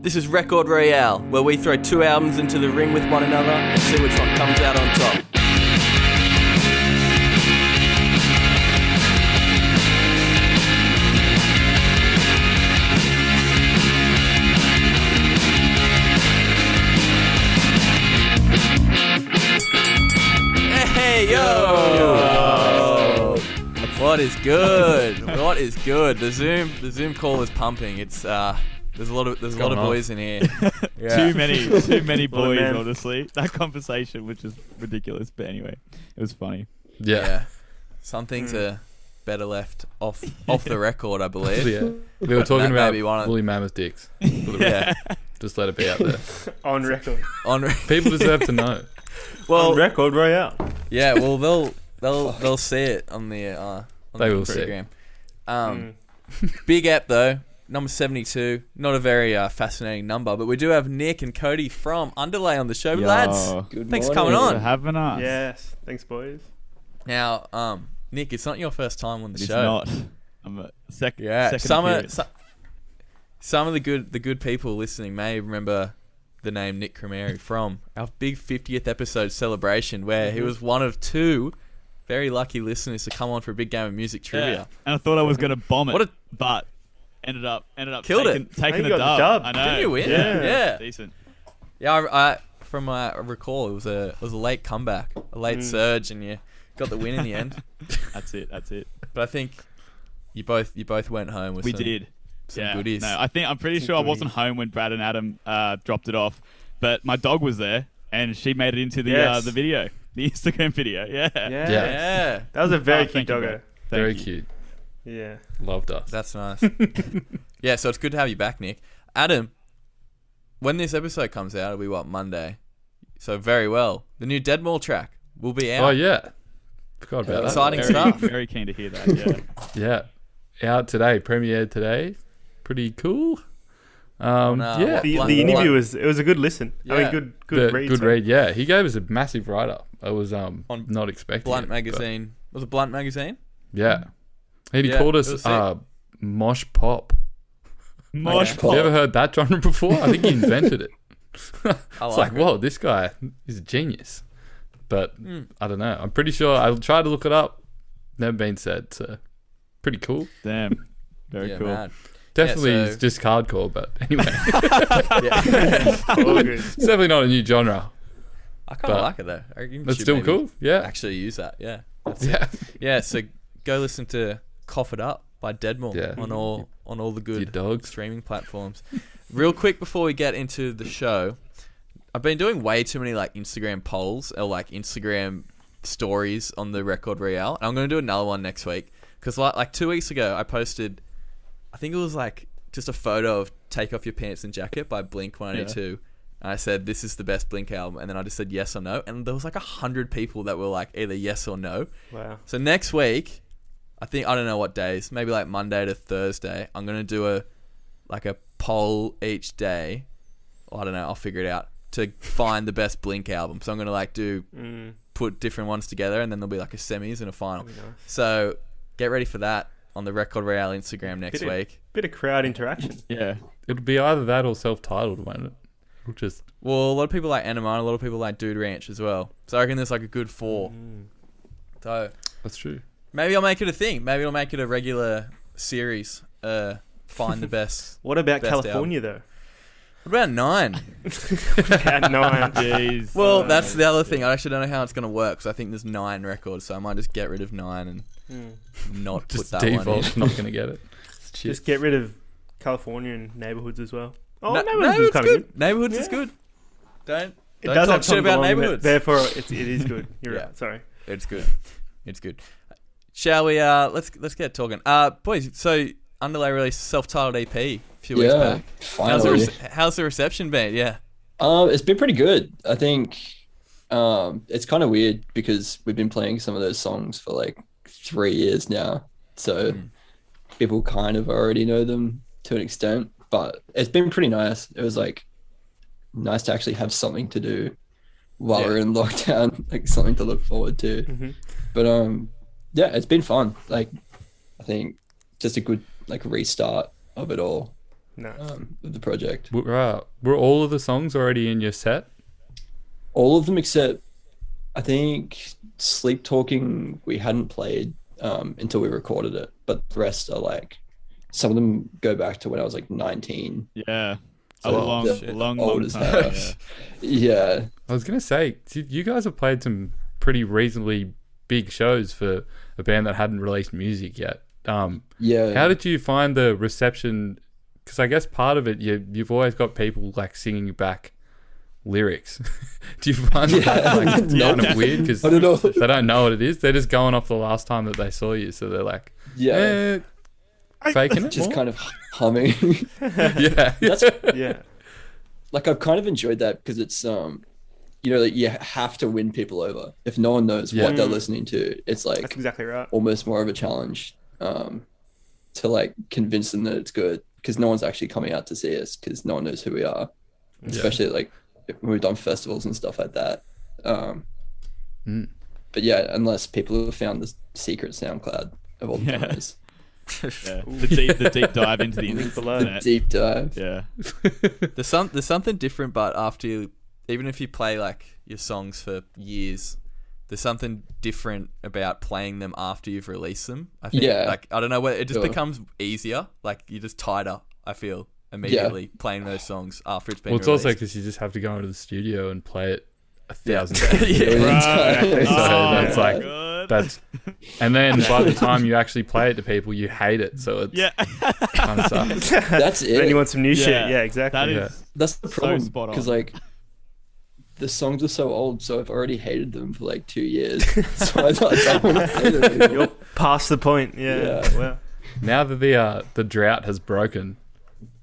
This is Record Royale, where we throw two albums into the ring with one another and see which one comes out on top. Hey, yo! What is good? What is good? The Zoom call is pumping. It's there's a lot of boys in here. Yeah. Too many boys, honestly. That conversation was just ridiculous. But anyway, it was funny. Yeah. Some things are better left off the record, I believe. Yeah. We were talking about woolly mammoth dicks. Yeah. Just let it be out there. On record. People deserve to know. Well, on Record Royale. Yeah, well they'll see it on the program. Big app though, number 72. Not a very fascinating number, but we do have Nick and Cody from Underlay on the show. Yo. Lads, thanks for coming on. For having us. Yes, thanks boys. Now, Nick, it's not your first time on the show. It's not. I'm a second. Some of the good people listening may remember the name Nick Crameri from our big 50th episode celebration, where he was one of two very lucky listeners to come on for a big game of music trivia. Yeah. And I thought I was going to bomb it, but ended up killed taking the a dub. I know. Didn't you win? Yeah. Decent. Yeah, I from I recall it was a late comeback, a late surge, and you got the win in the end. That's it. But I think you both went home with some goodies. No, I'm pretty sure I wasn't home when Brad and Adam dropped it off, but my dog was there and she made it into the video, the Instagram video. Yeah. That was a very cute doggo. Very cute. Yeah. Loved us. That's nice. Yeah, so it's good to have you back, Nick. Adam, when this episode comes out, it'll be Monday. So very well. The new Deadmau5 track will be out. Oh yeah. Forgot about that. Exciting stuff. Very keen to hear that. Yeah. Out today, premiered today. Pretty cool. The interview was a good listen. Yeah. I mean, good read. Good read. Yeah, he gave us a massive write up. I was not expecting. Blunt magazine. Was it Blunt magazine? Yeah. He called us mosh pop. Mosh pop. You ever heard that genre before? I think he invented it. It's like, whoa, this guy is a genius. But I don't know. I'm pretty sure. I'll try to look it up. Never been said. So pretty cool. Damn. Very cool. Mad. Definitely it's just hardcore, but anyway. All good. It's definitely not a new genre. I kind of like it though. It's still cool. Yeah. Actually use that. Yeah. Yeah. So go listen to Cough It Up by Deadmau5 on all the good streaming platforms. Real quick before we get into the show, I've been doing way too many Instagram polls or Instagram stories on the Record Royale. And I'm going to do another one next week because 2 weeks ago I posted, I think it was just a photo of Take Off Your Pants and Jacket by Blink-182. Yeah. And I said, this is the best Blink album. And then I just said yes or no. And there was 100 people that were either yes or no. Wow. So next week, I don't know what days, maybe Monday to Thursday, I'm going to do a poll each day. I don't know, I'll figure it out to find the best Blink album. So I'm going to put different ones together and then there'll be a semis and a final. Nice. So get ready for that on the Record Royale Instagram next week. Bit of crowd interaction. Yeah. It'll be either that or self-titled, won't it? Well, a lot of people like Anima, a lot of people like Dude Ranch as well. So I reckon there's a good 4. So that's true. Maybe I'll make it a thing. Maybe I'll make it a regular series. Find the best. What about best California album. What about 9? About 9. Jeez. Well, that's the other thing. I actually don't know how it's going to work because I think there's 9 records, so I might just get rid of 9 and not just put that default, one in. not going to get it. Just get rid of California and Neighborhoods as well. Oh, No, Neighborhoods is kind of good. Neighborhoods is good. Don't does talk have shit about Neighborhoods. Therefore, it is good. You're right. Sorry. It's good. It's good. Shall we? Let's get talking. Boys. So Underlay released self-titled EP a few weeks back. Finally. How's the reception been? Yeah. It's been pretty good. I think it's kind of weird because we've been playing some of those songs for 3 years now, so people kind of already know them to an extent. But it's been pretty nice. It was nice to actually have something to do while we're in lockdown, something to look forward to. Mm-hmm. But it's been fun. I think just a good restart of it all. of the project. Were all of the songs already in your set? All of them except, I think, Sleep Talking we hadn't played until we recorded it, but the rest are like, some of them go back to when I was like 19. Yeah. So a long time. Yeah. I was going to say, you guys have played some pretty reasonably big shows for a band that hadn't released music yet. Yeah. How did you find the reception? Because I guess part of it, you've always got people like singing you back lyrics. Do you find that like kind of weird? Because they don't know what it is. They're just going off the last time that they saw you. So they're like, faking it. Just more? kind of humming. Yeah. Like, I've kind of enjoyed that because it's, like you have to win people over. If no one knows what they're listening to, it's like, that's exactly right. Almost more of a challenge to like convince them that it's good, because no one's actually coming out to see us because no one knows who we are, especially like when we've done festivals and stuff like that. But yeah, unless people have found the secret SoundCloud of all the demos. The deep dive into the internet. The deep dive. Yeah. There's something different, but even if you play like your songs for years, there's something different about playing them after you've released them. I think, like, I don't know, it just becomes easier. Like, you're just tighter, I feel, immediately playing those songs after it's been released. It's also because you just have to go into the studio and play it 1,000 times. Right. So that's and then by the time you actually play it to people, you hate it. So it's kind of sucks. That's it. Then you want some new shit. Yeah, exactly. That's the problem, spot on. because like the songs are so old, so I've already hated them for like 2 years. So I don't want to play them anymore. You're past the point. Yeah. Well, now that the drought has broken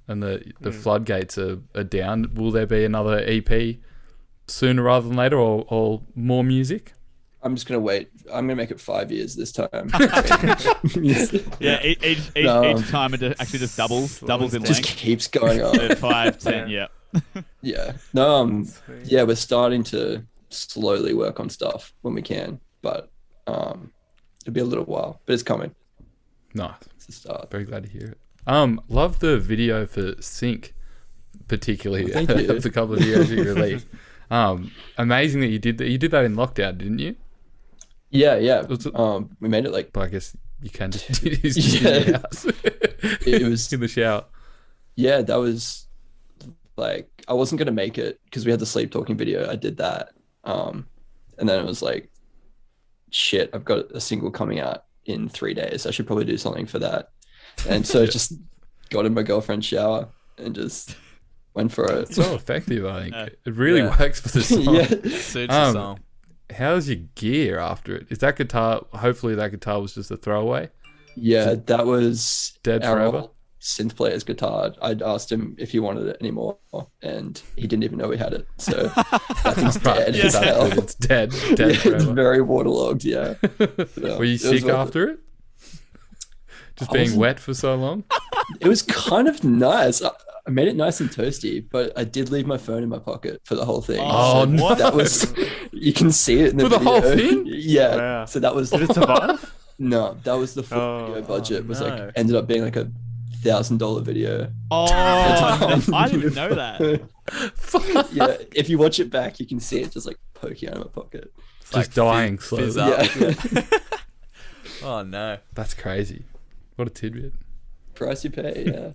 and the floodgates are down, will there be another EP sooner rather than later, or more music? I'm just gonna wait. I'm gonna make it 5 years this time. Each time it actually just doubles in length. Just keeps going up. 5, 10, Yeah. No, we're starting to slowly work on stuff when we can, but it'll be a little while, but it's coming. Nice. It's a start. Very glad to hear it. Love the video for Sync, particularly. Thank you. That's a couple of videos you released. Amazing that you did that. You did that in lockdown, didn't you? Yeah. We made it like. But I guess you can just in your house. It was in the shower. Yeah, that was like, I wasn't gonna make it because we had the Sleep Talking video. I did that, and then it was like, shit, I've got a single coming out in 3 days. I should probably do something for that. And so just got in my girlfriend's shower and just went for it. It's so effective, I think. It really works for the song. Suits the song. How's your gear after it? Is that guitar, hopefully that guitar was just a throwaway? Yeah, that was dead forever. Synth player's guitar. I'd asked him if he wanted it anymore, and he didn't even know we had it. So that thing's dead. It's dead forever. It's very waterlogged, Were you sick after it? Just being wet for so long? It was kind of nice. I made it nice and toasty, but I did leave my phone in my pocket for the whole thing. Oh, so no. That was, you can see it in the for the video. whole thing? Yeah. Wow. So that was. Did it survive? No, that was the full video budget. Was like ended up being like $1,000 video. Oh, I didn't even know that. Yeah, if you watch it back, you can see it just like poking out of my pocket. Just like dying slowly. Yeah. Oh no, that's crazy. What a tidbit. Price you pay,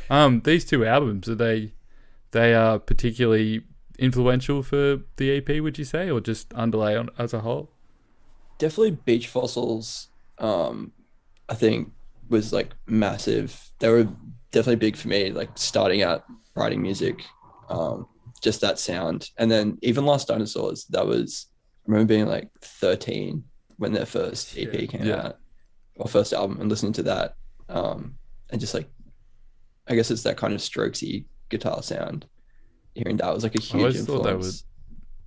yeah. These two albums, are they are particularly influential for the EP, would you say, or just Underlay as a whole? Definitely Beach Fossils, I think was like massive. They were definitely big for me, like starting out writing music, just that sound. And then even Last Dinosaurs, I remember being like 13 when their first EP came out, or first album, and listening to that, and just like, I guess it's that kind of strokesy guitar sound. Hearing that was like a huge influence. Thought they were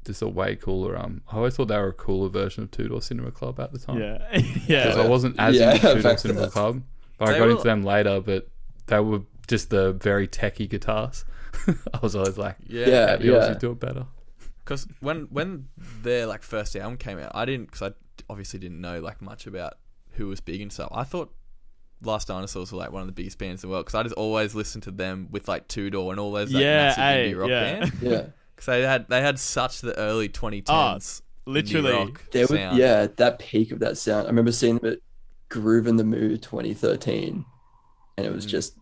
just a way cooler. I always thought they were a cooler version of Two Door Cinema Club at the time. Yeah. Because I wasn't as into Two Door Cinema Club, but I got into them later. But they were just the very techie guitars. I was always like, you do it better. Because when their like first album came out, because I obviously didn't know like much about who was big and stuff. I thought Last Dinosaurs were like one of the biggest bands in the world because I just always listened to them with like Two Door and all those like, massive indie rock bands. Yeah, because they had such the early 2010s. Literally, sound. That peak of that sound. I remember seeing them at Groove in the Mood 2013, and it was just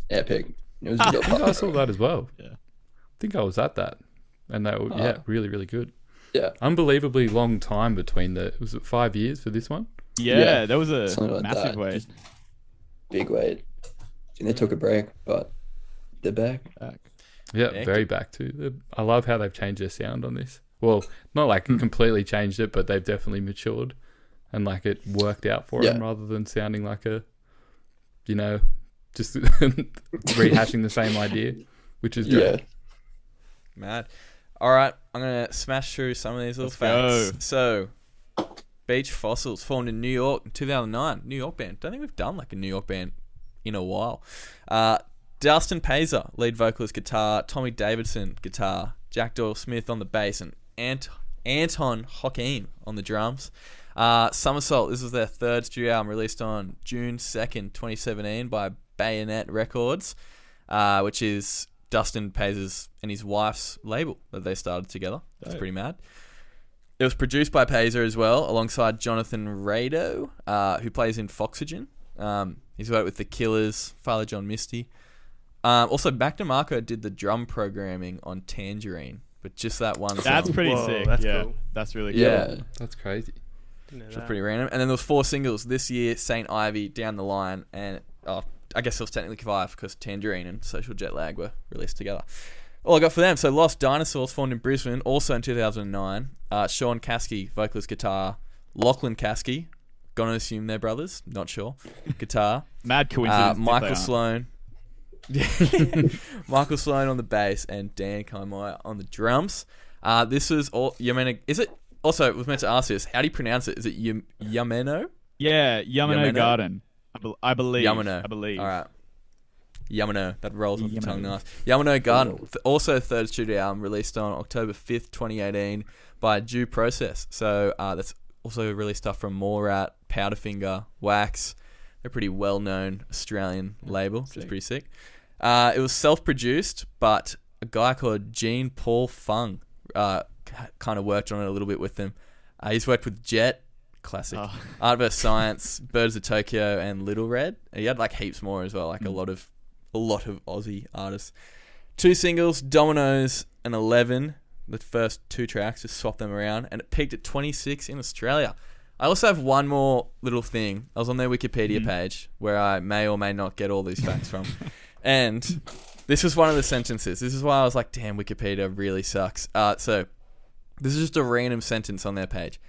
epic. It was I think I saw that as well. Yeah, I think I was at that, and they were really, really good. Yeah, unbelievably long time between was it 5 years for this one? Yeah, there was a massive wait. Just big wait. I think they took a break, but they're back. Yeah, very back too. I love how they've changed their sound on this. Well, not like completely changed it, but they've definitely matured, and like it worked out for them rather than sounding like a, just rehashing the same idea, which is great. Yeah. Mad. All right, I'm gonna smash through some of these little facts. So, Beach Fossils formed in New York in 2009. New York band. Don't think we've done like a New York band in a while. Dustin Pazer, lead vocalist, guitar. Tommy Davidson, guitar. Jack Doyle Smith on the bass, and Anton Hakeem on the drums. Somersault. This was their third studio album, released on June 2nd, 2017 by Bayonet Records, which is Dustin Pazer's and his wife's label that they started together. That's pretty mad. It was produced by Pazer as well, alongside Jonathan Rado, who plays in Foxygen. He's worked with The Killers, Father John Misty. Also, Mac DeMarco did the drum programming on Tangerine, but just that one song. That's pretty sick. That's cool. That's really cool. Yeah. That's crazy. Which was pretty random. And then there was 4 singles this year, St. Ivy, Down the Line, and I guess it was technically 5 because Tangerine and Social Jet Lag were released together. All I got for them. So Lost Dinosaurs formed in Brisbane, also in 2009. Sean Caskey, vocalist, guitar. Lachlan Caskey, gonna assume they're brothers, not sure. Guitar. Mad coincidence. Michael Sloan. Michael Sloan on the bass and Dan Kaimaya on the drums. This was all Yumeno. Is it? Also, I was meant to ask this. How do you pronounce it? Is it Yumeno? Yeah, Yumeno Garden. I believe. Yumeno. I believe. All right. Yumeno. That rolls off the tongue nice. Yumeno Garden. Also third studio album, released on October 5th, 2018 by Due Process. So that's also released stuff from Morat, Powderfinger, Wax. They're a pretty well-known Australian label, which is pretty sick. It was self-produced, but a guy called Jean Paul Fung kind of worked on it a little bit with them. He's worked with Jet, classic, Art vs Science, Birds of Tokyo, and Little Red. And he had like heaps more as well, like a lot of Aussie artists. 2 singles, Dominoes and 11. The first 2 tracks, just swap them around, and it peaked at 26 in Australia. I also have one more little thing. I was on their Wikipedia page where I may or may not get all these facts from. And this was one of the sentences. This is why I was like, damn, Wikipedia really sucks. So this is just a random sentence on their page.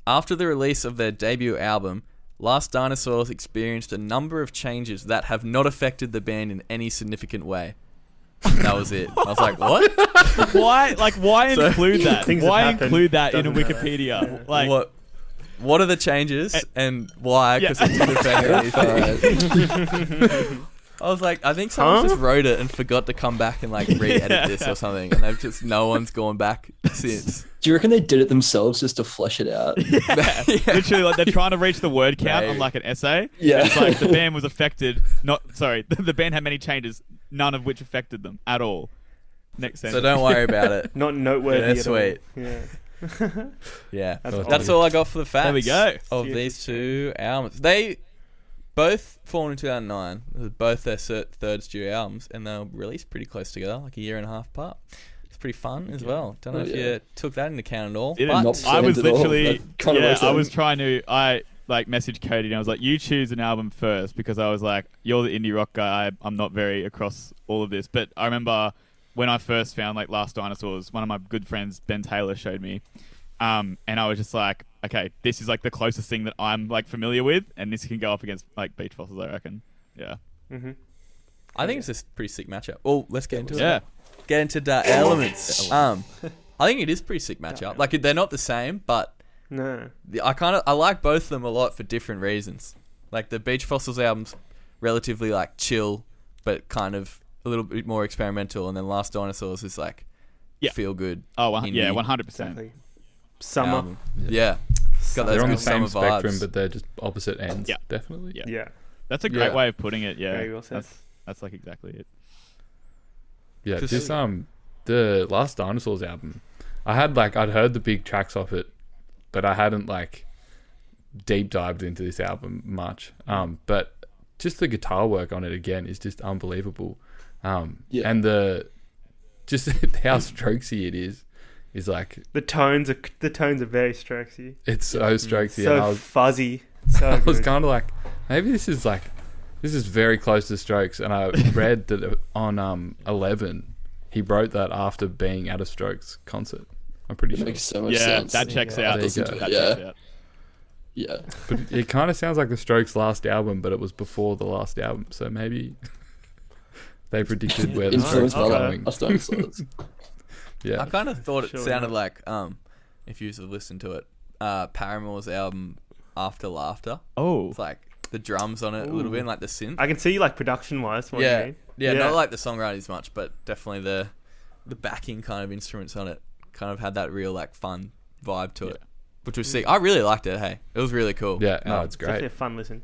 After the release of their debut album, Last Dinosaurs experienced a number of changes that have not affected the band in any significant way. That was it. I was like, what? Why include that? Why include that in a Wikipedia? Like, what are the changes and why? Because it didn't affect anything. I was like, I think someone just wrote it and forgot to come back and like re-edit this or something, and they've just no one's gone back since. Do you reckon they did it themselves just to flesh it out? Yeah. Literally, like they're trying to reach the word count on like an essay. Yeah, it's like the band was affected. The band had many changes, none of which affected them at all. Next sentence. So don't worry about it. Not noteworthy. That's sweet. Yeah. Yeah, that's all I got for the facts. There we go. Of these 2 albums, they both formed in 2009. It was both their third studio albums, and they were released pretty close together, like a year and a half apart. It's pretty fun as well. Don't know if you took that into account at all. I was literally, I was trying to, I messaged Cody and I was like, you choose an album first, because I was like, you're the indie rock guy. I'm not very across all of this, but I remember when I first found like Last Dinosaurs, one of my good friends, Ben Taylor, showed me, and I was just like, okay, this is like the closest thing that I'm like familiar with, and this can go up against like Beach Fossils, I reckon. Yeah. Mm-hmm. I think it's a pretty sick matchup. Well, let's get into it. Yeah. Get into the elements. I think it is a pretty sick matchup. Like they're not the same, but no, I like both of them a lot for different reasons. Like the Beach Fossils album's relatively like chill, but kind of a little bit more experimental, and then Last Dinosaurs is like feel good. Oh, 100%. Exactly. Summer. Yeah. Got those they're on the good same summer spectrum, vibes. but they're just opposite ends. Yeah. Definitely. Yeah. That's a great way of putting it. Yeah, Very well said. That's like exactly it. Yeah, this the Last Dinosaurs album, I'd heard the big tracks off it, but I hadn't like deep dived into this album much. But just the guitar work on it again is just unbelievable. And just how strokesy it is like the tones are very strokesy. It's so strokesy. So fuzzy. So I was kind of like, maybe this is very close to Strokes, and I read that on 11 he wrote that after being at a Strokes concert. I'm pretty sure. Makes so much sense. That checks out. There you go. That checks out. Yeah. But it kind of sounds like the Strokes' last album, but it was before the last album, so maybe they predicted where the Strokes were going. Yeah. I kind of thought it sounded like, if you listened to it, Paramore's album After Laughter. Oh. It's like the drums on it a little bit, and like the synth. I can see like production wise what you mean. Yeah, not like the songwriting as much, but definitely the backing kind of instruments on it kind of had that real like fun vibe to it, which was sick. I really liked it. Hey, it was really cool. Yeah, no, it's great. Definitely a fun listen.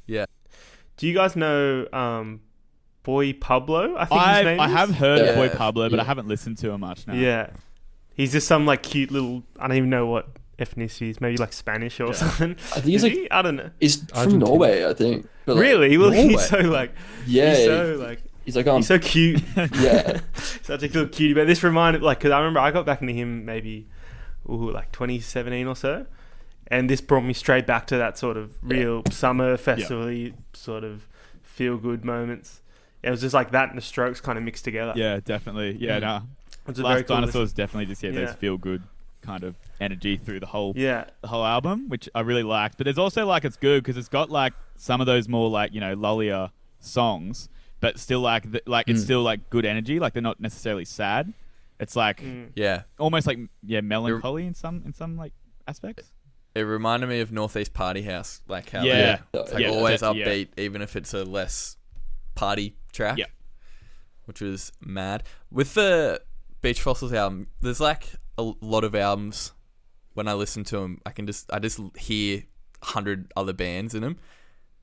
Yeah. Do you guys know Boy Pablo? I think his name is? I have heard of Boy Pablo, but I haven't listened to him much now. Yeah. He's just some like cute little, I don't even know what ethnicity he is, maybe like Spanish or something. I think he's like, I don't know. He's from Norway, I think. But Really? Well, Norway. he's so like, Yeah. he's so like, He's like, he's so cute. yeah. Such a little cutie. But this reminded, like, because I remember I got back into him maybe, like 2017 or so. And this brought me straight back to that sort of real summer festival-y sort of feel-good moments. It was just like that and the Strokes kind of mixed together. Yeah, definitely. Yeah, no. Last Dinosaurs definitely just those feel-good kind of energy through the whole album, which I really liked. But there's also like it's good because it's got like some of those more like lullier songs, but still like it's still like good energy. Like they're not necessarily sad. It's like almost like melancholy in some like aspects. It reminded me of Northeast Party House, like how it's like always upbeat, even if it's a less party track. Yeah, which was mad. With the Beach Fossils album, there's like a lot of albums. When I listen to them, I just hear 100 other bands in them.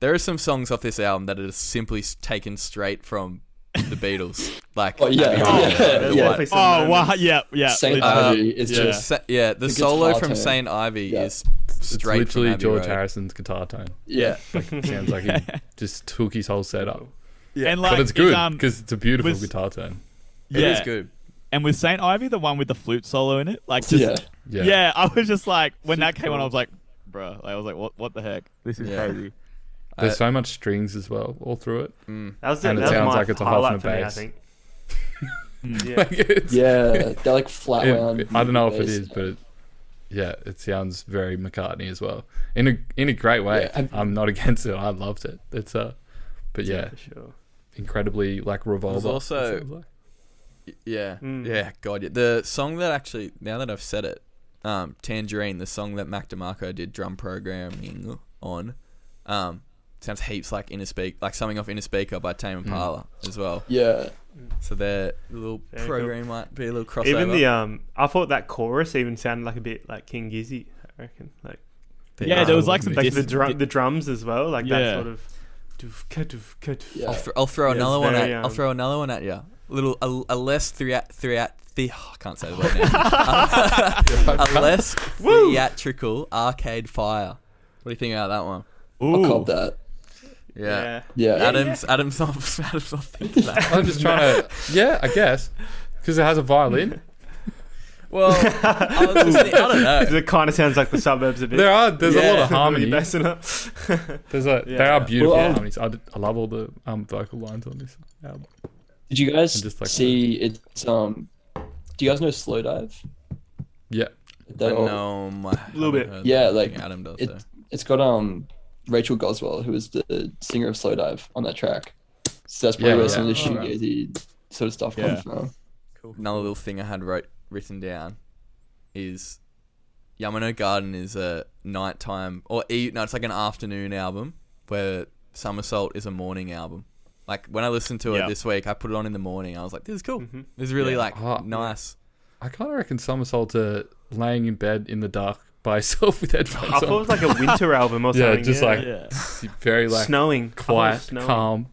There are some songs off this album that are just simply taken straight from the Beatles. Like, Saint Ivy is just the solo from Saint Ivy is straight. It's literally from George Harrison's guitar tone. Yeah, sounds like he just took his whole setup. Yeah, and like, but it's good because it's a beautiful guitar tone. It is good. And with Saint Ivy, the one with the flute solo in it, like I was just like, when that came on, I was like, bruh, I was like, what the heck? This is crazy. There's so much strings as well, all through it. Mm. It sounds like it's a half and a bass. I think. They're like flat round. I don't know if it is, but it sounds very McCartney as well. In a great way. Yeah. I'm not against it. I loved it. It's for sure. Incredibly like Revolver. There's also the song that actually, now that I've said it, Tangerine, the song that Mac DeMarco did drum programming on, sounds heaps like something off Inner Speaker by Tame Impala as well. Yeah. So their little program might be a little crossover. Even the I thought that chorus even sounded like a bit like King Gizzard, I reckon. Like there was like some the drums as well, like that sort of. I'll throw another one at. I'll throw another one at you. A less I can't say the word now. A less theatrical Arcade Fire. What do you think about that one? I'll cop that. Yeah. Adam's not thinking that. I'm just trying to. I guess because it has a violin. Well, I don't know. It kind of sounds like the Suburbs a bit. There's a lot of harmony. They are beautiful harmonies. I love all the vocal lines on this album. Did you guys see it's do you guys know Slow Dive? Yeah. No, a little bit. Yeah, like Adam does. It's got Rachel Goswell, who is the singer of Slow Dive, on that track. So that's probably where some of the shoegazy sort of stuff comes from. Cool. Another little thing I had written down is Yumeno Garden is a nighttime it's like an afternoon album, where Somersault is a morning album. Like when I listened to it this week, I put it on in the morning. I was like, this is cool. Mm-hmm. This is really nice. I kind of reckon Somersault laying in bed in the dark by yourself with headphones I thought it was like a winter album or something. Just like very like snowing, quiet, calm,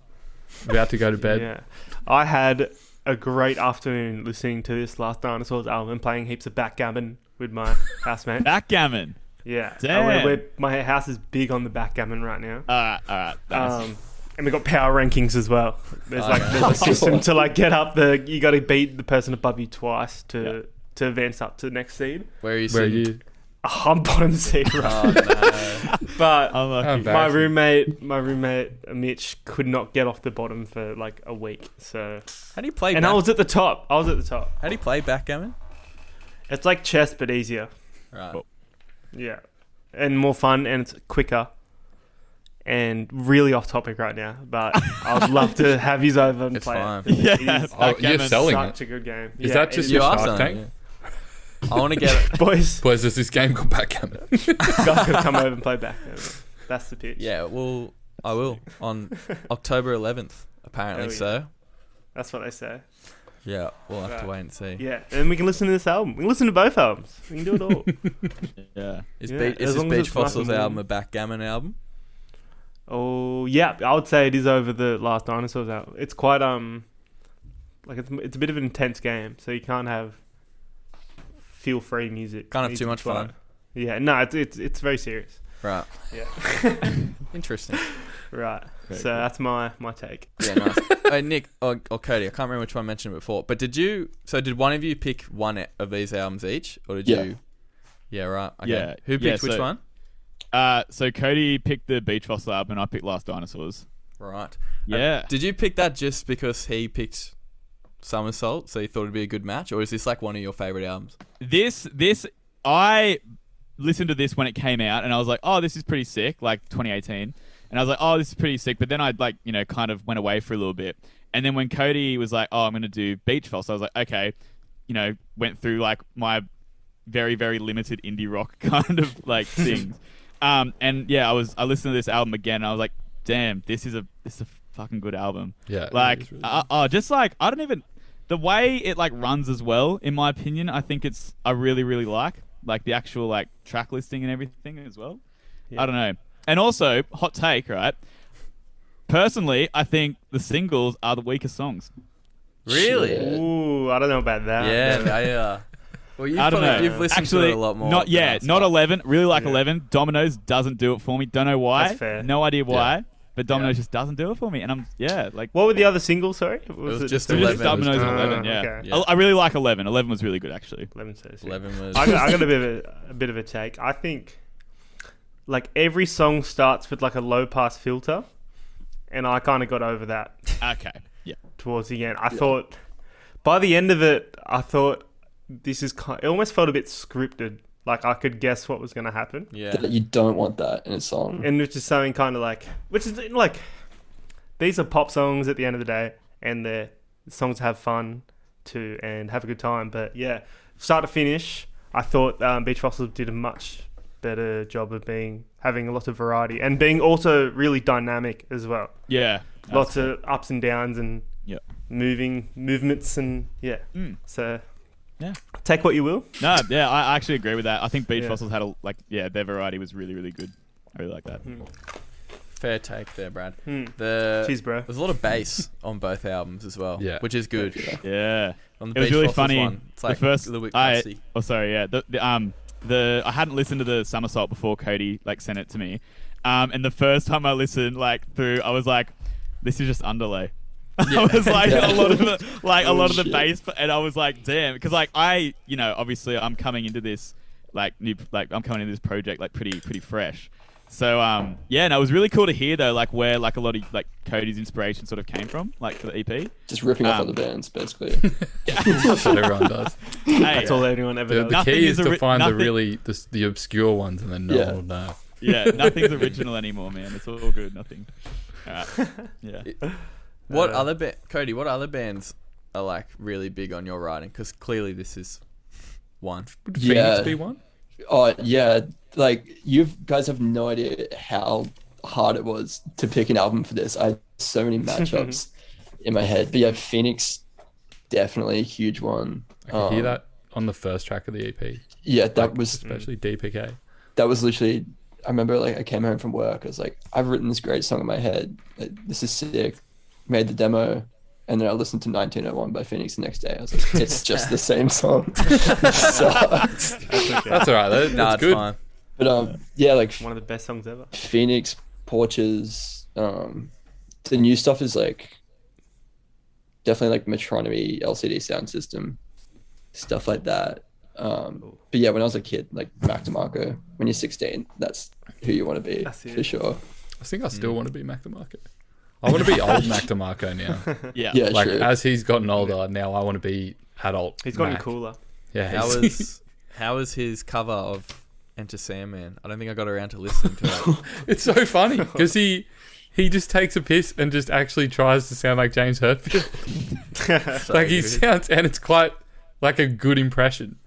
about to go to bed. Yeah, I had a great afternoon listening to this Last Dinosaurs album and playing heaps of backgammon with my housemate. Backgammon. Yeah. Damn. My house is big on the backgammon right now. All right. Nice. And we got power rankings as well. There's a system to like get up you got to beat the person above you twice to advance up to the next seed. Where are you? I'm bottom seed, right? Oh, no. But my roommate Mitch could not get off the bottom for like a week. So how do you play? I was at the top. How do you play backgammon? It's like chess but easier. Right. Cool. Yeah, and more fun, and it's quicker. And really off topic right now, but I'd love to have you over and play fine. it. Yeah, you're selling such it. a good game. Is that just your Shark Tank? Yeah. I want to get it. Boys, there's this game called Backgammon. guys could come over and play back. That's the pitch. Yeah, well, I will on October 11th, apparently. So that's what they say. Yeah, we'll have to wait and see. Yeah, and we can listen to this album. We can listen to both albums. We can do it all. Yeah. Is this Beach Fossils album a backgammon album? Oh yeah, I would say it is over the Last Dinosaurs album. It's quite like it's a bit of an intense game, so you can't have feel free music. Can't have too much fun. Yeah, no, it's very serious. Right. Yeah. Interesting. Right. Very so cool. that's my take. Yeah, nice. Hey, Nick or Cody, I can't remember which one I mentioned it before, but did one of you pick one of these albums each, or did you? Yeah, right. Okay. Yeah. Who picked which one? So Cody picked the Beach Fossil album and I picked Last Dinosaurs. Right. Yeah. Did you pick that just because he picked Somersault, so you thought it'd be a good match, or is this like one of your favorite albums? This I listened to this when it came out and I was like, oh, this is pretty sick, like 2018. And I was like, oh, this is pretty sick. But then I kind of went away for a little bit. And then when Cody was like, oh, I'm going to do Beach Fossil, I was like, okay, went through like my very, very limited indie rock kind of like things. And yeah, I listened to this album again and I was like, damn, this is a fucking good album. Yeah. Like, really just like, I don't even, the way it like runs as well, in my opinion, I think I really, really like the actual like track listing and everything as well. Yeah. I don't know. And also, hot take, right? Personally, I think the singles are the weaker songs. Really? Shit. Ooh, I don't know about that. Yeah, well, I don't know. You've listened Actually, to it a lot more. Not 11. Really like 11. Dominoes doesn't do it for me. Don't know why. That's fair. No idea why. Yeah. But Dominoes just doesn't do it for me. And I'm, like... What were the other singles, sorry? Was it just 11? Dominoes and 11, yeah. Okay. I really like 11. 11 was really good, actually. 11 was... I got a bit of a take. I think, like, every song starts with, like, a low-pass filter. And I kind of got over that. Okay, yeah. Towards the end. I thought... By the end of it, I thought... It almost felt a bit scripted. Like, I could guess what was going to happen. Yeah. You don't want that in a song. And which is something kind of like... Which is, like... These are pop songs at the end of the day. And they're songs to have fun to and have a good time. But, yeah, start to finish, I thought Beach Fossil did a much better job of having a lot of variety. And being also really dynamic as well. Yeah. Lots of ups and downs and movements and... Yeah. So... Yeah. Take what you will. No, yeah, I actually agree with that. I think Beach Fossils had their variety was really, really good. I really like that. Fair take there, Brad. Cheers, bro. There's a lot of bass on both albums as well, which is good. Yeah. On the it was Beach really Fossils funny. One, it's like the first, a little bit classy. I hadn't listened to the Somersault before Cody sent it to me, and the first time I listened through, I was like, this is just Underlay. Yeah. I was like a lot of the bass, and I was like, damn, because obviously I'm coming into this I'm coming into this project pretty fresh. So and it was really cool to hear though where a lot of Cody's inspiration sort of came from for the EP. Just ripping off other bands, basically. That's what everyone does. Hey, that's all anyone ever does. The key is to find the obscure ones, and then no one will know. Yeah, nothing's original anymore, man. It's all good. Nothing. All right. Yeah. Cody, what other bands are really big on your writing? Because clearly this is one. Would Phoenix be one? Oh yeah, you guys have no idea how hard it was to pick an album for this. I had so many matchups in my head, but yeah, Phoenix definitely a huge one. I could hear that on the first track of the EP. Yeah, that was especially DPK. that was literally, I remember like I came home from work. I was like, I've written this great song in my head. Like, this is sick. Made the demo. And then I listened to 1901 by Phoenix the next day. I was like, it's just the same song. That's all right. That's good. Fine. But yeah, like one of the best songs ever. Phoenix, Porches, the new stuff is like definitely like Metronomy, LCD sound system, stuff like that. But yeah, when I was a kid, like Mac DeMarco, when you're 16, that's who you want to be for sure. I think I still want to be Mac DeMarco. I want to be old Mac DeMarco now. Yeah, like true. As he's gotten older, now I want to be adult. He's gotten Mac. cooler. Yeah. How was his cover of Enter Sandman? I don't think I got around to listening to it. It's so funny because he just takes a piss and just actually tries to sound like James Hetfield. Like he sounds, and it's quite like a good impression.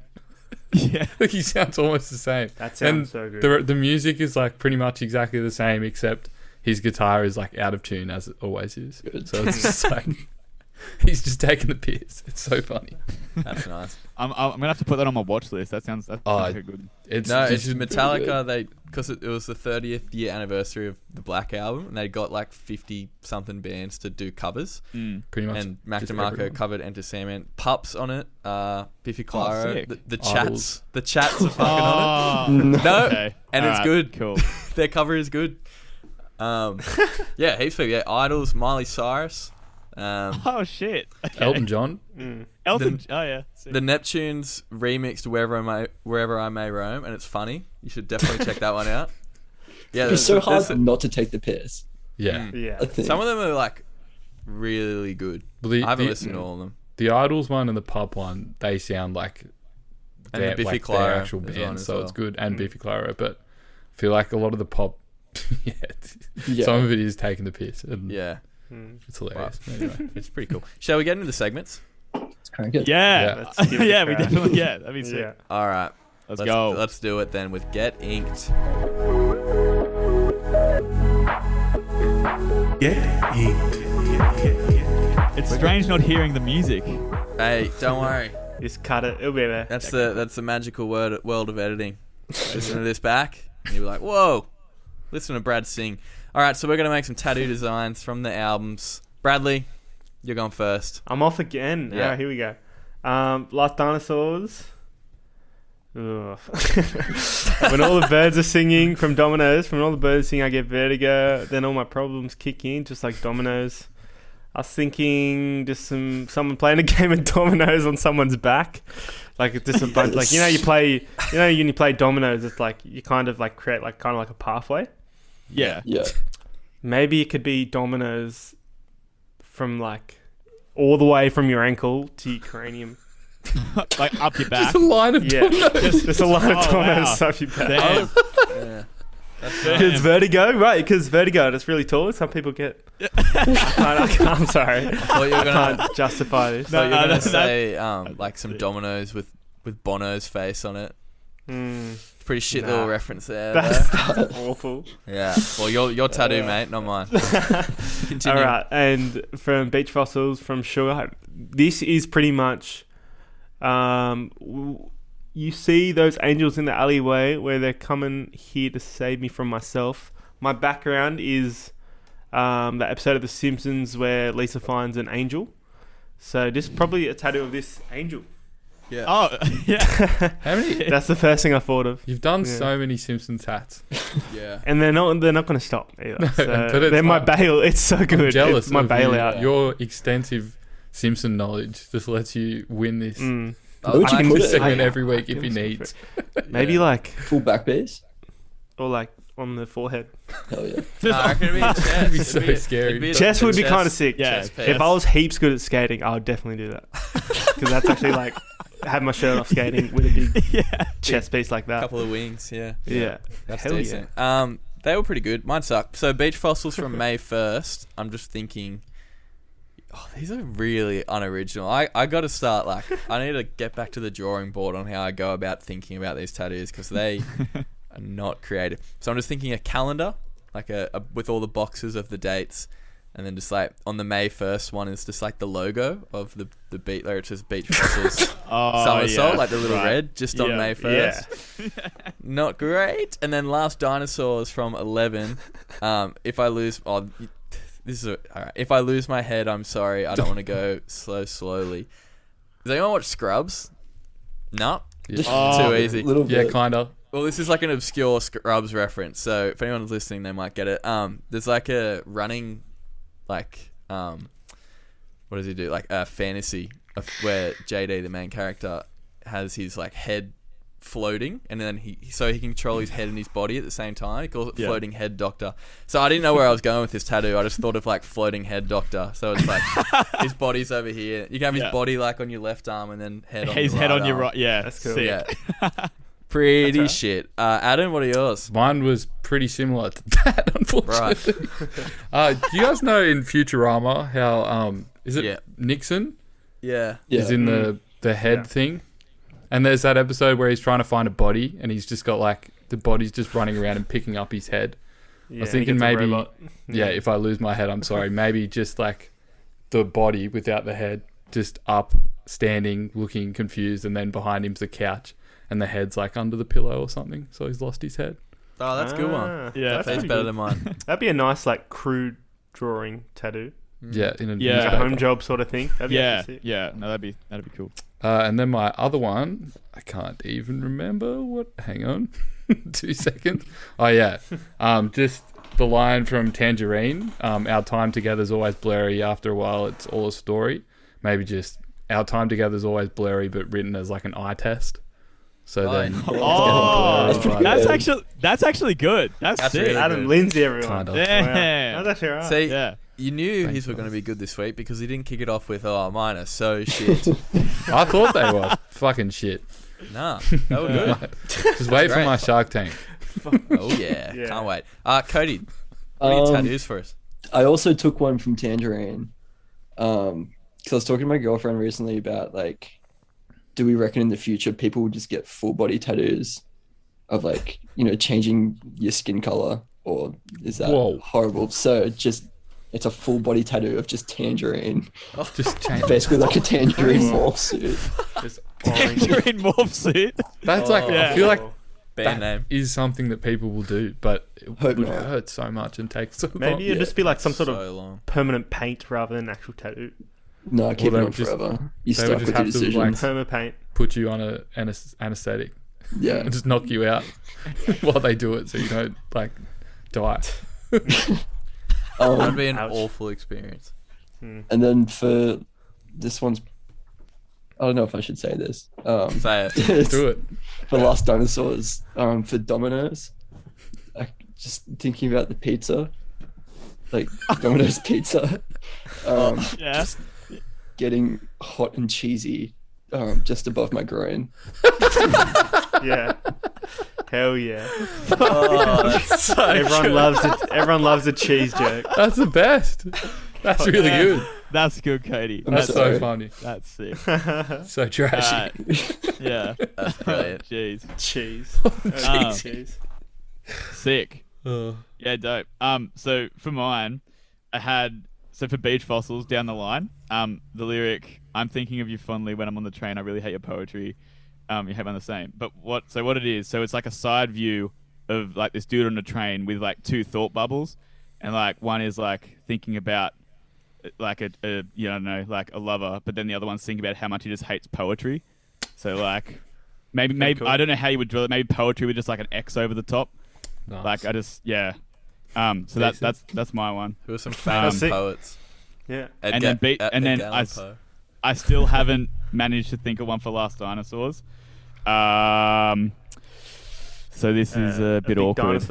Yeah, like he sounds almost the same. That sounds and so good. The music is like pretty much exactly the same, except his guitar is like out of tune as it always is. Good. So it's just like he's just taking the piss. It's so funny. That's nice. I'm gonna have to put that on my watch list. That sounds very good. It's Metallica. Because it was the 30th year anniversary of the Black Album, and they got like 50 something bands to do covers. Pretty much. And Mac DeMarco covered Enter Sandman. Pups on it. Biffy Clyro. The chats. The chats are fucking on it. No, okay. And all it's right, good. Cool. Their cover is good. Yeah, heaps of people. Yeah, Idols, Miley Cyrus. Oh shit. Okay. Elton John. Elton. Oh yeah. Sick. The Neptunes remixed Wherever I May Roam, and it's funny. You should definitely check that one out. Yeah, it's so hard not to take the piss. Yeah. Yeah. Some of them are like really good. Well, I haven't listened to all of them. The Idols one and the Pub one, they sound like and the Biffy their actual band, so it's good. And Biffy Clyro, but I feel like a lot of the pop, some of it is taking the piss. And it's hilarious. Wow. Anyway, it's pretty cool. Shall we get into the segments? It's kind of good. Yeah, yeah, we definitely. Yeah, that'd be sick. Yeah. All right, let's go. Let's do it then with Get Inked. Get Inked. It's strange not hearing the music. Hey, don't worry. Just cut it. It'll be there. That's the magical world of editing. Listen to this back, and you'll be like, whoa. Listen to Brad sing. All right, so we're going to make some tattoo designs from the albums. Bradley, you're going first. I'm off again. Yeah. All right, here we go. Last Dinosaurs. Ugh. When all the birds are singing from Dominoes, when all the birds sing, I get vertigo. Then all my problems kick in, just like Dominoes. I was thinking just someone playing a game of dominoes on someone's back, like just a bunch. Like when you play dominoes, it's like you kind of like create like kind of like a pathway. Yeah. Maybe it could be dominoes from like all the way from your ankle to your cranium, like up your back. Just a line of dominoes. Just a line of dominoes up your back. Damn. Yeah. It's vertigo, right? Because vertigo, it's really tall. Some people get. I'm sorry. I can't justify this. So you're gonna say like some dominoes with Bono's face on it. Pretty shit little reference there. That's awful. Yeah. Well, your tattoo, mate, not mine. Continue. All right, and from Beach Fossils from Sugar, this is pretty much. You see those angels in the alleyway where they're coming here to save me from myself. My background is the episode of The Simpsons where Lisa finds an angel. So this is probably a tattoo of this angel. Yeah. Oh, yeah. How many? That's the first thing I thought of. You've done so many Simpsons hats. Yeah. And they're not going to stop either. No, so they're my bail. It's so good. I'm jealous it's my of bailout. Your extensive Simpson knowledge just lets you win this. Where would you put it? Segment every week if he needs. Maybe like full back base, or like on the forehead. Hell yeah! No, I reckon it'd be a chest. It'd be so scary. Chest would be kind of sick. Yeah. If I was heaps good at skating, I would definitely do that. Because that's actually like have my shirt off skating with a big chest piece like that. Couple of wings, yeah. That's Hell decent. They were pretty good. Mine sucked. So Beach Fossils from May 1st. I'm just thinking. Oh, these are really unoriginal. I got to start like I need to get back to the drawing board on how I go about thinking about these tattoos because they are not creative. So I'm just thinking a calendar, like a with all the boxes of the dates, And then just like on the May 1st one is just like the logo of the beach, like it's just Beach Fossils Somersault, like the little red, just on May 1st. Yeah. Not great. And then Last Dinosaurs from 11. If I lose, if I lose my head, I'm sorry. I don't want to go slowly. Does anyone watch Scrubs? No. Too easy. Yeah, kind of. Well, this is like an obscure Scrubs reference, so if anyone's listening, they might get it. There's like a running, like, what does he do? Like a fantasy where JD, the main character, has his like head floating, and then he can control his head and his body at the same time. He calls it Floating Head Doctor. So I didn't know where I was going with this tattoo. I just thought of like Floating Head Doctor. So it's like his body's over here. You can have his body like on your left arm, and then head on his your head right on your arm. right. Yeah, that's cool. Sick. Yeah. Pretty shit. Adam, what are yours? Mine was pretty similar to that, unfortunately. Right. Do you guys know in Futurama how is it Nixon? Yeah. Is in the head thing, and there's that episode where he's trying to find a body, and he's just got like the body's just running around and picking up his head. I was thinking maybe, if I lose my head, I'm sorry. Maybe just like the body without the head, just up, standing, looking confused, and then behind him's the couch. And the head's like under the pillow or something, so he's lost his head. Oh, that's a good one. Yeah, that's better than mine. That'd be a nice like crude drawing tattoo. Yeah, in a like a home job sort of thing. No, that'd be cool. And then my other one, I can't even remember what. Hang on, 2 seconds. Oh yeah, just the line from Tangerine. Our time together is always blurry. After a while, it's all a story. Maybe just our time together is always blurry, but written as like an eye test. So then, that's actually good. That's sick. really Adam good. Lindsay, everyone. Kind of. Wow. That's actually right. See, you knew his were going to be good this week because he didn't kick it off with, "Oh, mine are so shit." I thought they were fucking shit. Nah, they were good. Just wait for my Shark Tank. Oh yeah, can't wait. Cody, what are your tattoos for us? I also took one from Tangerine, because I was talking to my girlfriend recently about like, do we reckon in the future people will just get full body tattoos of like, changing your skin color, or is that horrible? So it's a full body tattoo of just Tangerine. Just change. Basically like a Tangerine morph suit. Just Tangerine morph suit. That's I feel like band that name is something that people will do, but it would hurt so much and take so long. Maybe it'd just be like some sort of permanent paint rather than actual tattoo. No, keep it on forever. You stuck with your decision. Perma paint. Put you on an anesthetic. Yeah. And just knock you out while they do it so you don't like die. That'd be an awful experience. And then for this one's, I don't know if I should say this. Say it. Do it. For Last Dinosaurs, for Domino's, just thinking about the pizza, like Domino's pizza, just getting hot and cheesy, just above my groin. Yeah. Hell yeah. Oh, that's so Everyone loves a cheese joke. That's the best. That's really good. That's good, Cody. That's so funny. That's sick. So trashy. Yeah. That's brilliant. Jeez. Cheese. Cheese. Sick. Yeah, dope. So for mine, for Beach Fossils down the line, the lyric, "I'm thinking of you fondly when I'm on the train. I really hate your poetry. You hate mine the same." But what it is, so it's like a side view of like this dude on a train with like two thought bubbles, and like one is like thinking about like a like a lover, but then the other one's thinking about how much he just hates poetry. So like maybe cool. I don't know how you would draw it. Maybe poetry with just like an X over the top. Nice. Like so that's my one. Who are some famous poets? Yeah. I still haven't managed to think of one for Last Dinosaurs. So this is a bit awkward.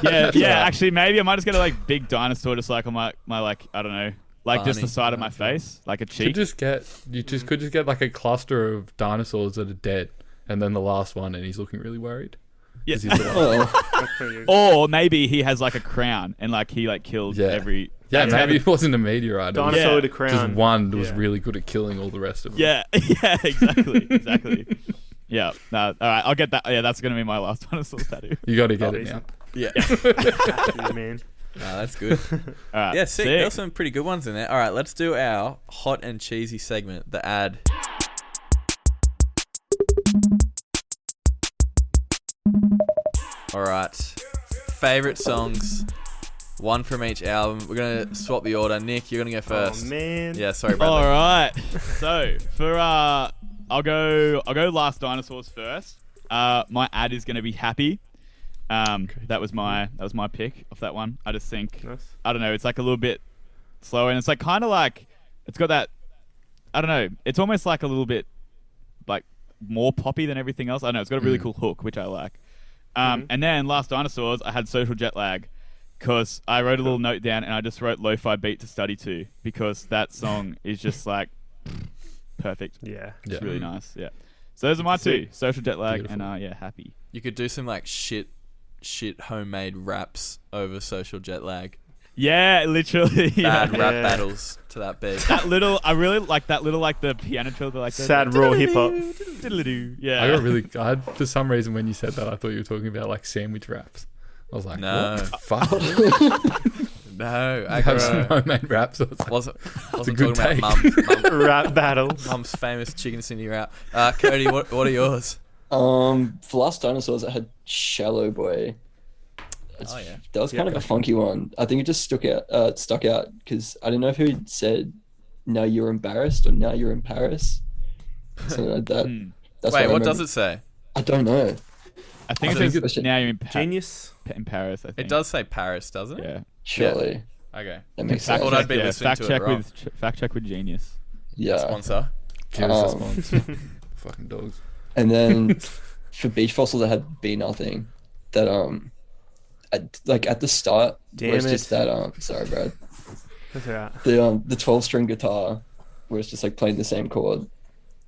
Yeah. Actually, maybe I might just get a like big dinosaur, just like on my like, I don't know, like just the side of my face, like a cheek. You could just get like a cluster of dinosaurs that are dead, and then the last one, and he's looking really worried. Yeah. Or maybe he has like a crown, and like he like kills every. Yeah, maybe it wasn't a meteorite. Dinosaur with a crown. Just one was really good at killing all the rest of them. Yeah, exactly. Yeah. No, all right, I'll get that. Yeah, that's going to be my Last Dinosaurs tattoo. You got to get it now. Yeah. Man. That's good. Yeah, sick. There's some pretty good ones in there. All right, let's do our hot and cheesy segment, the ad. All right, favorite songs, one from each album. We're gonna swap the order. Nick, you're gonna go first. Oh man. Yeah, sorry, Bradley. All right. So for I'll go Last Dinosaurs first. My ad is gonna be Happy. That was my pick of that one. I just think I don't know. It's like a little bit slower, and it's like kind of like it's got that. I don't know. It's almost like a little bit like more poppy than everything else. I don't know. It's got a really cool hook, which I like. And then Last Dinosaurs, I had Social Jet Lag because I wrote a little note down and I just wrote Lo-Fi Beat to Study to because that song is just like perfect. Yeah. It's really nice. Yeah. So those are my two: Social Jet Lag and Happy. You could do some like shit homemade raps over Social Jet Lag. Yeah, literally. Bad rap battles to that beat. I really like that little like the piano trill, like sad raw hip hop. Yeah. For some reason when you said that, I thought you were talking about like sandwich raps. I was like, no, what? Fuck. No, I have some homemade raps. Wasn't a good talking about mum rap battles. Mum's famous Chicken Cindy rap. Cody, what are yours? For Last Dinosaurs, I had Shallow Boy. That was kind of a funky one. I think it just stuck out because I didn't know if he said "Now you're embarrassed" or "Now you're in Paris," something like that. That's Wait, what does it say? I don't know. I think it says "Now you're in Genius in Paris." I think it does say Paris, does it? Yeah, surely. Yeah. Okay, that makes sense. I thought I'd be listening to it wrong. Fact check with Genius. Yeah, sponsor. Fucking dogs. And then for Beach Fossils, I had Be Nothing. That like at the start, where it's just that sorry, Brad. That's right. The 12-string guitar, where it's just like playing the same chord,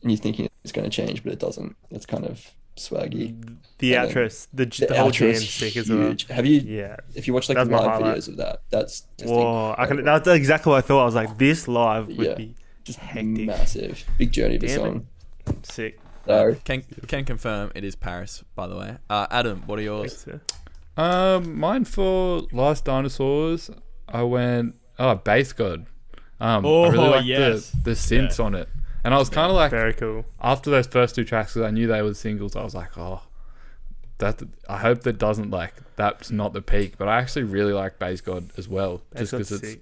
and you're thinking it's going to change, but it doesn't. It's kind of swaggy. The outro, the whole jam sick as well. Have you? Yeah. If you watch like live videos of that, that's just that's exactly what I thought. I was like, this live would be just hectic, massive, big journey of a song. Sick. Can confirm it is Paris, by the way. Adam, what are yours? Mine for Last Dinosaurs, I went Bass God. I really like the synths on it, and I was kind of like, very cool. After those first two tracks, because I knew they were singles, I was like, I hope that doesn't like that's not the peak, but I actually really like Bass God as well, just because it's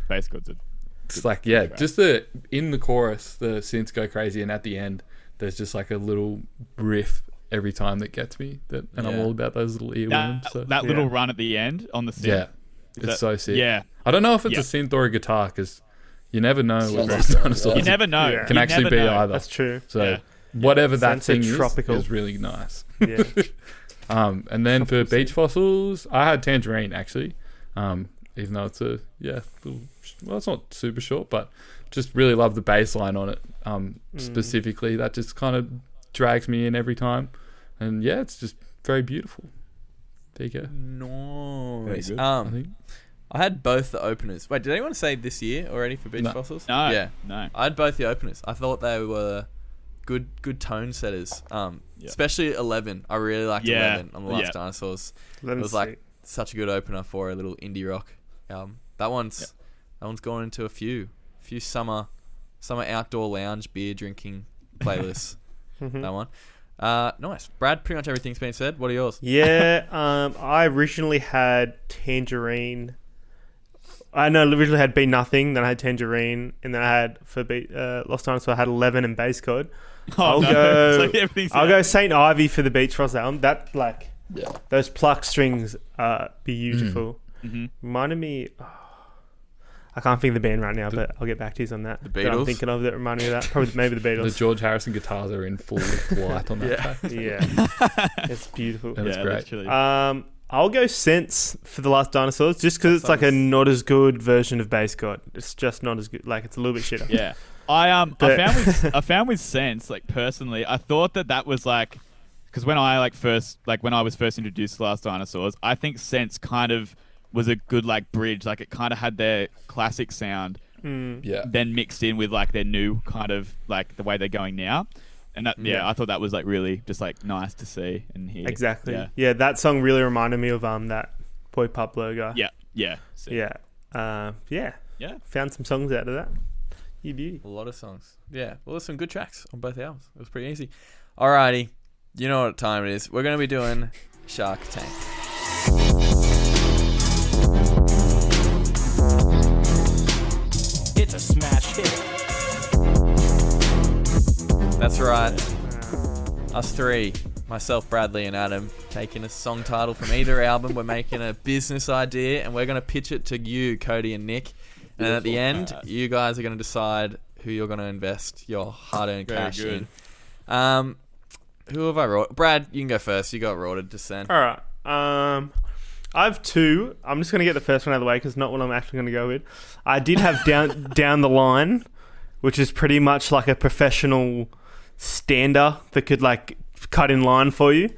Bass God's it's like just in the chorus the synths go crazy, and at the end there's just like a little riff every time that gets me, and I'm all about those little earworms. That little run at the end on the synth. Yeah, it's so sick. Yeah, I don't know if it's a synth or a guitar because you never know with Last Dinosaurs. You never know. It can actually be either. That's true. So whatever that thing is really nice. Yeah. And then for Beach Fossils, I had Tangerine actually, even though it's it's not super short, but just really love the bass line on it. Specifically, that just kind of drags me in every time, and it's just very beautiful. There you go. Nice. I had both the openers. Wait, did anyone say this year already for Beach Fossils? No. Yeah, no. I had both the openers. I thought they were good tone setters. Especially 11. I really liked 11 on the Last Dinosaurs. It was like such a good opener for a little indie rock album. That one's gone into a few summer outdoor lounge beer drinking playlists. That one. Nice. Brad, pretty much everything's been said. What are yours? I originally had Tangerine. Originally had Be Nothing, then I had Tangerine, and then I had for Lost Dinosaur I had 11 and Bass God. I'll go Saint Ivy for the Beach Frost album. That those pluck strings are beautiful. Reminded me. I can't think of the band right now, but I'll get back to you on that. The Beatles? That I'm thinking of that reminded me of that. Probably maybe the Beatles. The George Harrison guitars are in full flight on that track. It's beautiful. That was great. Literally. I'll go Sense for the Last Dinosaurs, just because it's like a not as good version of Bass God. It's just not as good. Like it's a little bit shitter. Yeah, I found with Sense, like personally, I thought that was like, because when I was first introduced to Last Dinosaurs, I think Sense kind of was a good like bridge. Like it kind of had their classic sound, then mixed in with like their new kind of like the way they're going now. And that, I thought that was like really just like nice to see and hear. Exactly. Yeah, that song really reminded me of that Boy Pablo guy. Yeah. Yeah. Found some songs out of that. You beauty. A lot of songs. Yeah. Well, there's some good tracks on both albums. It was pretty easy. Alrighty. You know what time it is. We're going to be doing Shark Tank. It's a smash hit. That's right. Us three, myself, Bradley, and Adam, taking a song title from either album. We're making a business idea, and we're going to pitch it to you, Cody and Nick. And at the end, you guys are going to decide who you're going to invest your hard-earned cash in. Who have I wrote? Brad, you can go first. You got Rorted just then. All right. I have two. I'm just going to get the first one out of the way because it's not what I'm actually going to go with. I did have down the line, which is pretty much like a professional stander that could like cut in line for you.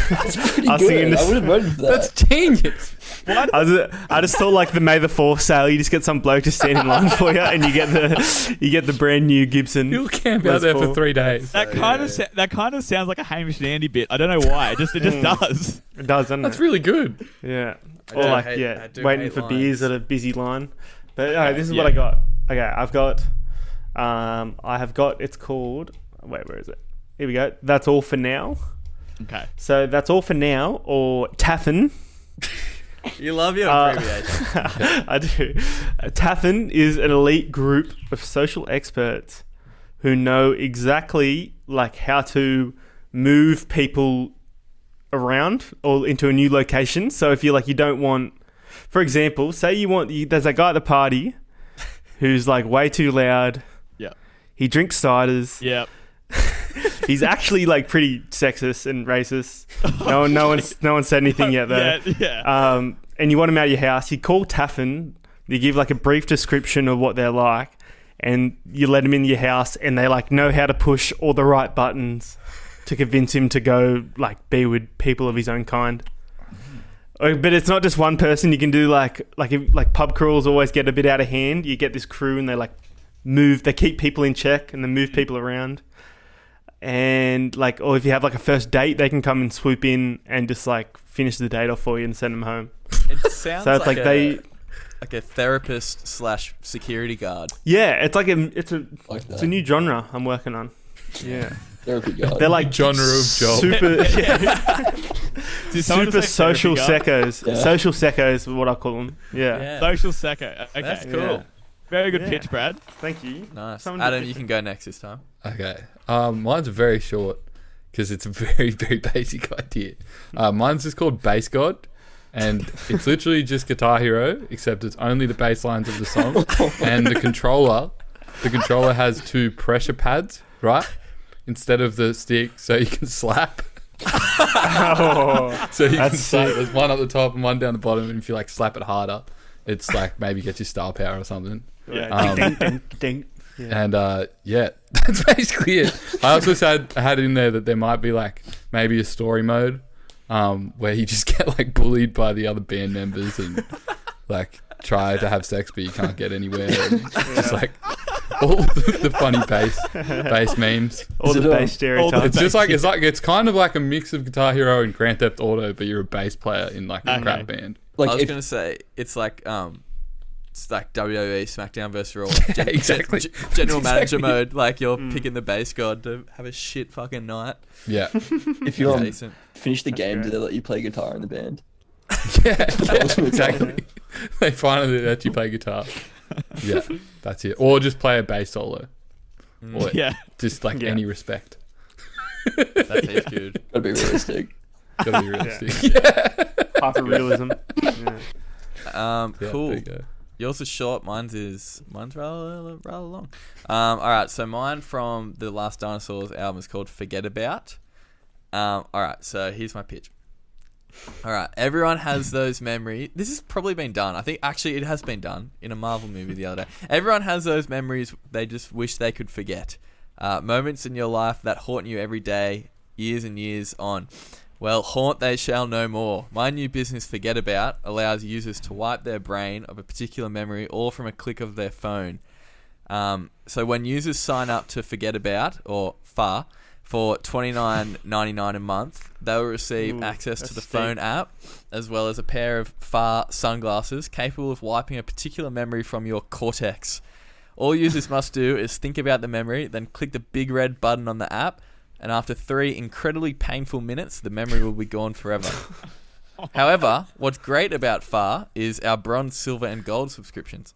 That's pretty good. I would have voted for that. That's genius. I just thought like the May the 4th sale, you just get some bloke to stand in line for you, and you get the brand new Gibson. You'll camp out there for 3 days. That kind of sounds like a Hamish and Andy bit. I don't know why. It just does. It does, doesn't That's it? really good. Yeah. Or like waiting for beers at a busy line. But this is what I got. Okay, I've got. I have got. It's called. Wait, where is it? Here we go. That's all for now. Okay. So that's all for now, or Taffin. You love your abbreviation. I do. Taffin is an elite group of social experts who know exactly like how to move people around or into a new location. So if you don't want, for example, say there's a guy at the party who's like way too loud. Yeah. He drinks ciders. Yep. He's actually like pretty sexist and racist. No one said anything yet though. Yeah. And you want him out of your house. You call Taffin. You give like a brief description of what they're like, and you let him in your house, and they like know how to push all the right buttons to convince him to go like be with people of his own kind. But it's not just one person. You can do like pub crawls always get a bit out of hand. You get this crew, and they like move. They keep people in check, and they move people around. And or if you have like a first date, they can come and swoop in and just like finish the date off for you and send them home. It sounds so it's like a therapist / security guard. Yeah, it's a new genre I'm working on. Yeah, therapy guard. They're like genre of job. Super social seccos. Yeah. Social seccos is what I call them. Yeah. Social secco. Okay, That's cool. Yeah. Very good pitch, Brad. Thank you. Nice. Adam, you can go next this time. Okay. Mine's very short because it's a very, very basic idea. Mine's just called Bass God, and it's literally just Guitar Hero, except it's only the bass lines of the song, and the controller has 2 pressure pads, right? Instead of the stick, so you can slap. So you can slap. There's one at the top and one down the bottom, and if you like slap it harder, it's like maybe get your star power or something. Yeah. Ding, ding. Yeah. And that's basically it. I also had in there that there might be like maybe a story mode where you just get like bullied by the other band members and like try to have sex but you can't get anywhere. And just like all the funny bass memes, all the bass stereotypes. It's kind of like a mix of Guitar Hero and Grand Theft Auto, but you're a bass player in like a crap band. Like I was gonna say it's like WWE SmackDown versus Raw. Yeah, exactly. General manager mode. Like you're picking the bass god to have a shit fucking night. Yeah. If you finish the game, do they let you play guitar in the band? Yeah, exactly. They finally let you play guitar. Yeah, that's it. Or just play a bass solo. Or just like any respect. That tastes good. Gotta be realistic. Yeah. Hyper realism. Cool. There you go. Yours is short. Mine's rather long. All right. So mine from the Last Dinosaurs album is called "Forget About." All right. So here's my pitch. All right. Everyone has those memories. This has probably been done. I think actually it has been done in a Marvel movie the other day. Everyone has those memories they just wish they could forget. Moments in your life that haunt you every day, years and years on. Well, haunt they shall no more. My new business, Forget About, allows users to wipe their brain of a particular memory all from a click of their phone. So when users sign up to Forget About, or FA, for $29.99 a month. They will receive access to the phone app, as well as a pair of FAR sunglasses capable of wiping a particular memory from your cortex. All users must do is think about the memory, then click the big red button on the app, and after 3 incredibly painful minutes, the memory will be gone forever. However, what's great about FAR is our bronze, silver, and gold subscriptions.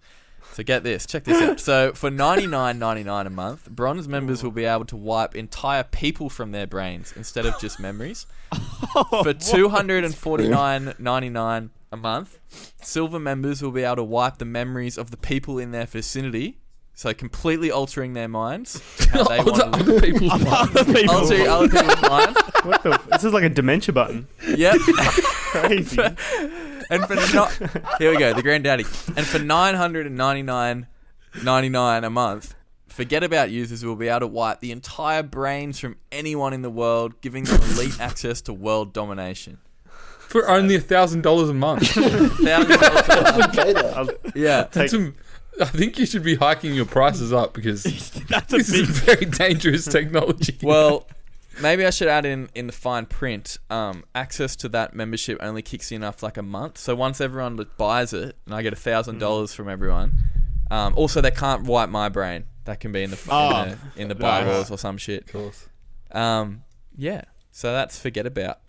So get this, check this out. So for $99.99 a month, bronze members will be able to wipe entire people from their brains instead of just memories. For $249.99 a month, silver members will be able to wipe the memories of the people in their vicinity. So completely altering their minds to how they want to live. Other people's minds. Altering other people's minds. What the? This is like a dementia button. Yep. Crazy. And for here we go, the granddaddy. And for $999.99 a month, Forget About users will be able to wipe the entire brains from anyone in the world, giving them elite access to world domination. For only $1,000 a month. $1,000 a month. Yeah. I think you should be hiking your prices up because this is very dangerous technology. Well, maybe I should add in the fine print, access to that membership only kicks in after like a month. So once everyone buys it, and I get $1,000 from everyone, also they can't wipe my brain. That can be in the bylaws or some shit. Of course. Yeah. So that's Forget About.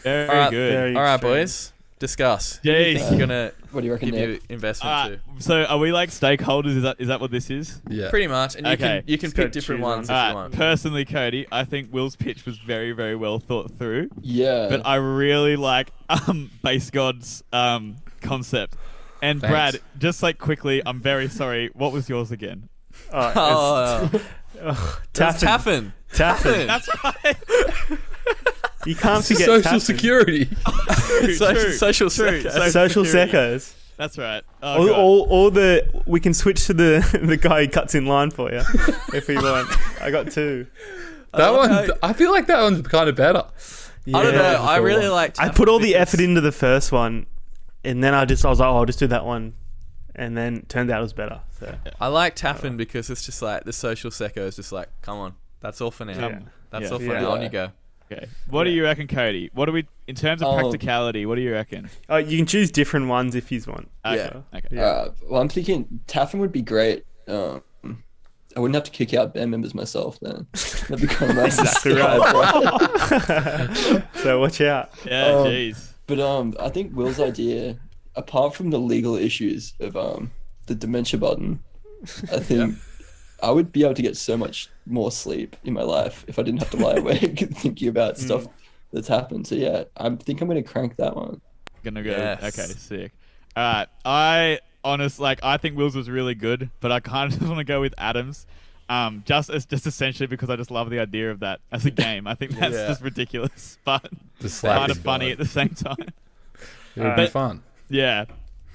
Very good. All right, boys. Discuss. Jeez. Who do you think you're gonna What do you reckon, give your investment to? So are we like stakeholders? Is that what this is? Yeah. Pretty much. And you can pick different ones if you want. Personally, Cody, I think Will's pitch was very, very well thought through. Yeah. But I really like Base God's concept. And Thanks. Brad, just like quickly, I'm very sorry. What was yours again? Taffin. That's right. You can't forget Social Taffin. Security. Social Secos. That's right. All we can switch to the guy who cuts in line for you if we want. I got 2. That one, I feel like that one's kind of better. Yeah. I don't know. I really like Taffin. I put all the effort into the first one, and then I was like, I'll just do that one. And then it turned out it was better. So. I like Taffin because it's just like the social secco is just like, come on, that's all for now. That's all for now. On you go. Okay. What do you reckon, Cody? What do we, in terms of practicality, what do you reckon? You can choose different ones if you want. Okay. Yeah. Okay. Well, I'm thinking Taffin would be great. I wouldn't have to kick out band members myself then. That'd be kind of nice. Exactly right. So watch out. Yeah, jeez. But I think Will's idea, apart from the legal issues of the dementia button, I think I would be able to get so much more sleep in my life if I didn't have to lie awake thinking about stuff that's happened. So yeah, I think I'm going to crank that one. Gonna go. Yes. Okay, sick. All right. I think Will's was really good, but I kind of just want to go with Adam's. Just essentially because I just love the idea of that as a game. I think that's just ridiculous, but kind of funny at the same time. It would be fun. Yeah.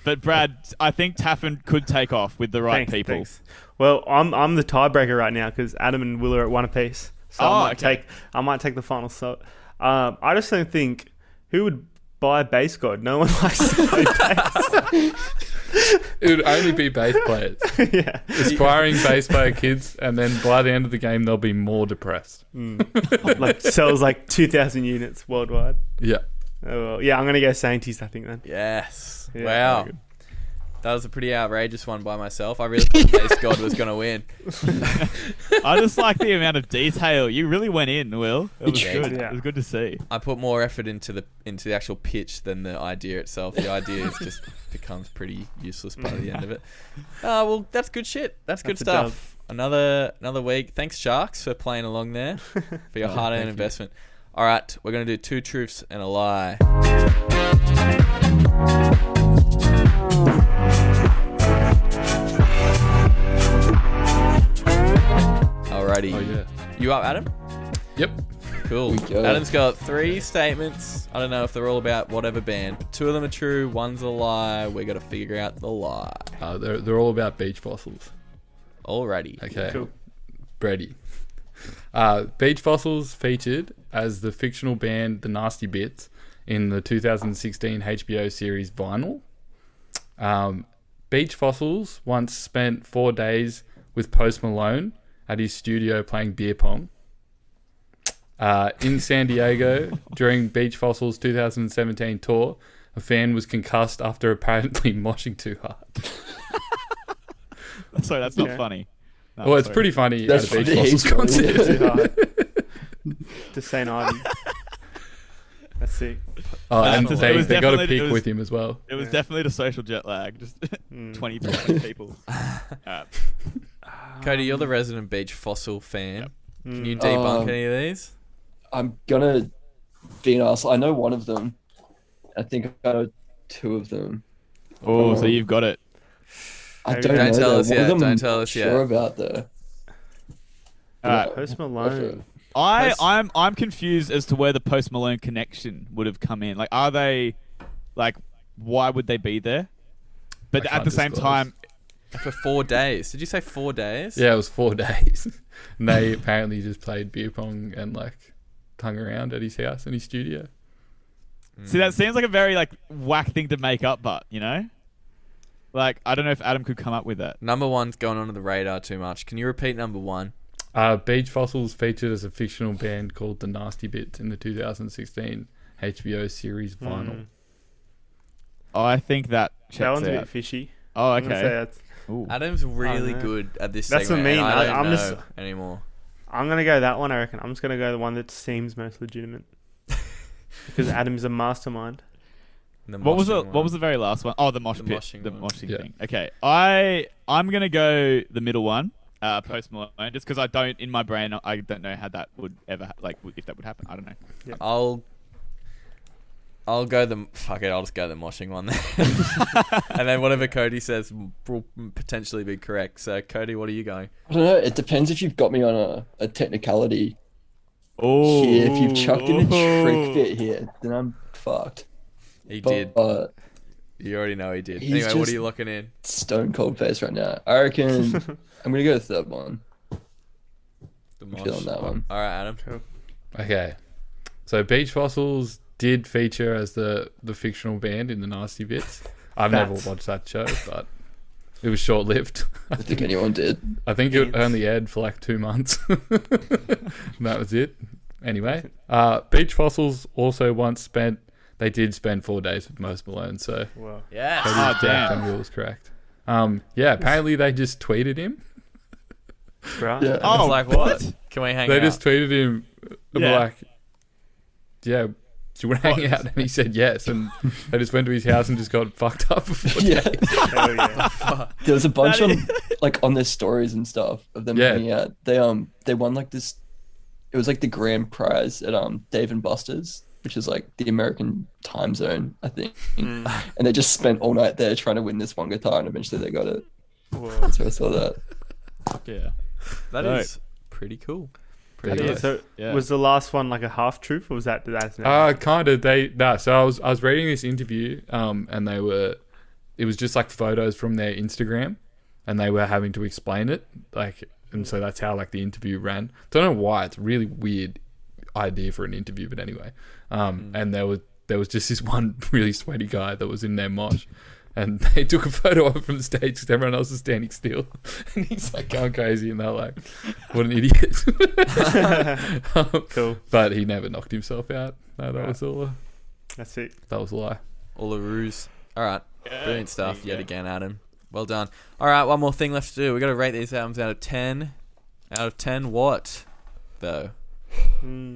But Brad, I think Taffin could take off with the right people. Thanks. Well, I'm the tiebreaker right now because Adam and Will are at 1 apiece. So I might take the final shot. I just don't think who would buy Base God. No one likes to play bass. It would only be bass players. Yeah. Aspiring bass player kids, and then by the end of the game, they'll be more depressed. Like sells like 2,000 units worldwide. Yeah. Oh, well, yeah, I'm going to go Sainties, I think, then. Yes. Yeah, wow. That was a pretty outrageous one by myself. I really thought Base God was going to win. I just like the amount of detail. You really went in, Will. It was good. Yeah. It was good to see. I put more effort into the actual pitch than the idea itself. The idea just becomes pretty useless by the end of it. Well, that's good shit. That's good stuff. Another week. Thanks, Sharks, for playing along there, for your hard-earned investment. All right, we're going to do 2 truths and a lie. Alrighty. Oh, yeah. You up, Adam? Yep. Cool. Adam's got 3 statements. I don't know if they're all about whatever band, but 2 of them are true, 1's a lie. We got to figure out the lie. They're all about beach fossils. Alrighty. Okay. Cool. Ready. Beach Fossils featured as the fictional band The Nasty Bits in the 2016 HBO series Vinyl. Beach Fossils once spent 4 days with Post Malone at his studio playing beer pong. In San Diego, during Beach Fossils' 2017 tour, a fan was concussed after apparently moshing too hard. Sorry, that's not funny. No, well, it's pretty funny that's at a Beach Fossils concert. To St. Ivy. That's sick. Oh, and they got a pic with him as well. It was definitely the social jet lag. Just 20% people. Cody, you're the resident Beach Fossil fan. Yep. Can you debunk any of these? I'm gonna be an arsehole. I know one of them. I think I know two of them. Oh, so you've got it. I don't know. Tell us yet. Don't tell us yet. Sure about though. Post Malone. I'm confused as to where the Post Malone connection would have come in. Like, are they, like, why would they be there? But at the same time, for 4 days. Did you say 4 days? Yeah, it was 4 days. And they apparently just played beer pong and like hung around at his house in his studio. See, that seems like a very like whack thing to make up, but you know, like I don't know if Adam could come up with that. Number one's going under the radar too much. Can you repeat number one? Beach Fossils featured as a fictional band called The Nasty Bits in the 2016 HBO series Vinyl. I think that checks that one's out. a bit fishy. Oh, okay. Adam's really good at this That's segment. what I mean. I don't I'm know just anymore. I'm going to go that one, I reckon. I'm just going to go the one that seems most legitimate. Because Adam's a mastermind. What was the very last one? Oh, the mosh pit. The moshing thing. Okay. I'm going to go the middle one, Post Malone, just because I don't, in my brain, I don't know how that would ever, like, if that would happen. I don't know. Yeah. I'll go I'll just go the moshing one then. And then whatever Cody says will potentially be correct. So Cody, what are you going? I don't know. It depends if you've got me on a technicality. Oh, here. If you've chucked in a trick bit here, then I'm fucked. He did. You already know he did. Anyway, what are you looking in? Stone cold face right now. I reckon I'm gonna go the third one. The mosh. Feeling that one. All right, Adam. Cool. Okay. So Beach Fossils did feature as the fictional band in The Nasty Bits. I've never watched that show, but it was short-lived. I think anyone did. I think it only aired for like 2 months. And that was it. Anyway, Beach Fossils also they did spend 4 days with Post Malone, so wow. Yeah. Damn. Was correct. Apparently they just tweeted him. Right. Yeah. I was like, what? Can we hang out? They just tweeted him like, yeah, do you want to hang out? And he said yes, and they just went to his house and just got fucked up for 4 days. Hell yeah. There was a bunch on their stories and stuff of them hanging out. They won like this. It was like the grand prize at Dave and Buster's, which is like the American time zone, I think. And they just spent all night there trying to win this one guitar, and eventually they got it. Whoa. So I saw that. Yeah, that is pretty cool. So was the last one like a half truth, or was that kind of. So I was reading this interview, and it was just like photos from their Instagram, and they were having to explain it, like, and so that's how like the interview ran. Don't know why. It's a really weird idea for an interview, but anyway, and there was just this one really sweaty guy that was in their mosh. And they took a photo of him from the stage because everyone else was standing still. And he's like going crazy. And they're like, what an idiot. Cool. But he never knocked himself out. No, that was all. That's it. That was a lie. All a ruse. All right. Brilliant stuff yet again, Adam. Well done. All right, one more thing left to do. We've got to rate these albums out of 10. Out of 10 what, though?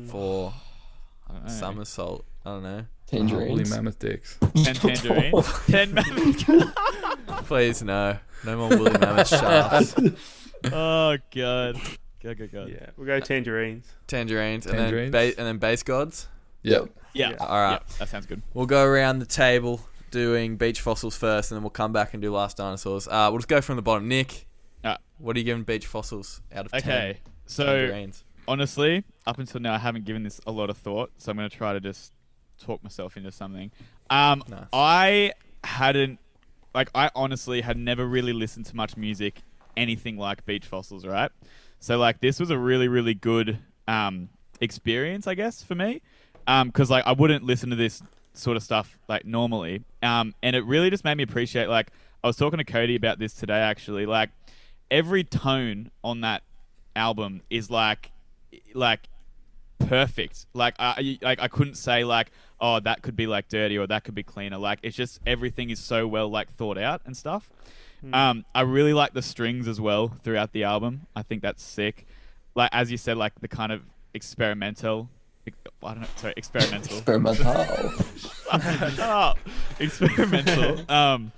For Somersault. I don't know. Tangerines. Woolly mammoth dicks. 10 tangerines. 10 mammoth. Please, no. No more woolly mammoth shafts. Oh, God. God. Yeah, we'll go tangerines. Tangerines. And then Base Gods? Yep. Yeah. All right. Yep, that sounds good. We'll go around the table doing Beach Fossils first, and then we'll come back and do Last Dinosaurs. We'll just go from the bottom. Nick, what are you giving Beach Fossils out of 10? Okay, so tangerines? Honestly, up until now, I haven't given this a lot of thought, so I'm going to try to just talk myself into something. Nice. I honestly had never really listened to much music, anything like Beach Fossils, right? So like this was a really, really good experience, I guess, for me. Because like I wouldn't listen to this sort of stuff like normally. And it really just made me appreciate, like, I was talking to Cody about this today actually, like every tone on that album is like perfect. Like I couldn't say like, oh, that could be like dirty or that could be cleaner. Like it's just everything is so well like thought out and stuff. I really like the strings as well throughout the album. I think that's sick. Like as you said, like the kind of experimental. Experimental. Experimental.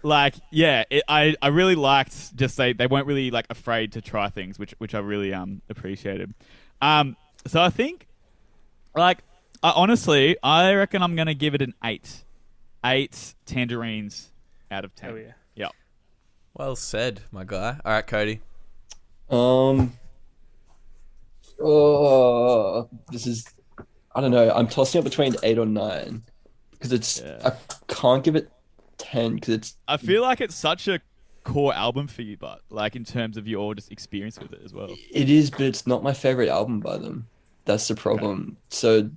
Like yeah, I really liked just they weren't really like afraid to try things, which I really appreciated. So I think like I reckon I'm gonna give it an 8. 8 tangerines out of 10. Oh yeah. Yep. Well said, my guy. All right, Cody. This is, I don't know. I'm tossing up between 8 or 9 because it's. I can't give it 10 because it's. I feel like it's such a core album for you, but like in terms of your just experience with it as well. It is, but it's not my favorite album by them. That's the problem. Okay. So,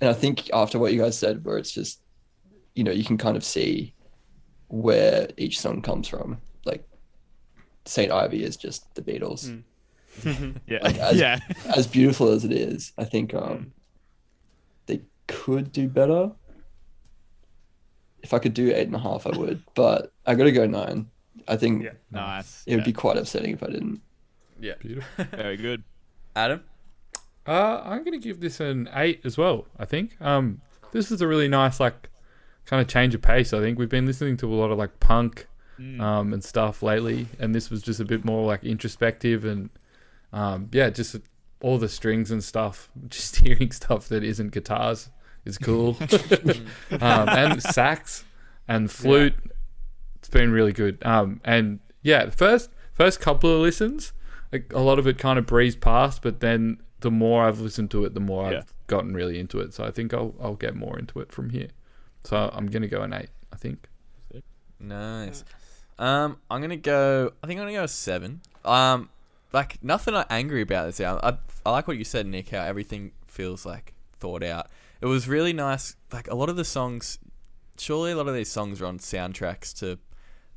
and I think after what you guys said, where it's just, you can kind of see where each song comes from. Like, Saint Ivy is just the Beatles. Yeah. Like, as beautiful as it is, I think they could do better. If I could do 8.5, I would, but I got to go 9. I think nice. It would be quite upsetting if I didn't. Yeah, beautiful. Very good. Adam? I'm going to give this an 8 as well, I think. This is a really nice, like, kind of change of pace, I think. We've been listening to a lot of, like, punk and stuff lately, and this was just a bit more, like, introspective and, just all the strings and stuff. Just hearing stuff that isn't guitars is cool. And sax and flute. Yeah. It's been really good. And, the first couple of listens, like, a lot of it kind of breezed past, but then the more I've listened to it, the more I've gotten really into it. So I think I'll get more into it from here. So I'm gonna go an 8, I think. Nice. I'm gonna go a 7. Like nothing angry about this album. I like what you said, Nick. How everything feels like thought out. It was really nice. Like a lot of the songs. Surely a lot of these songs are on soundtracks to,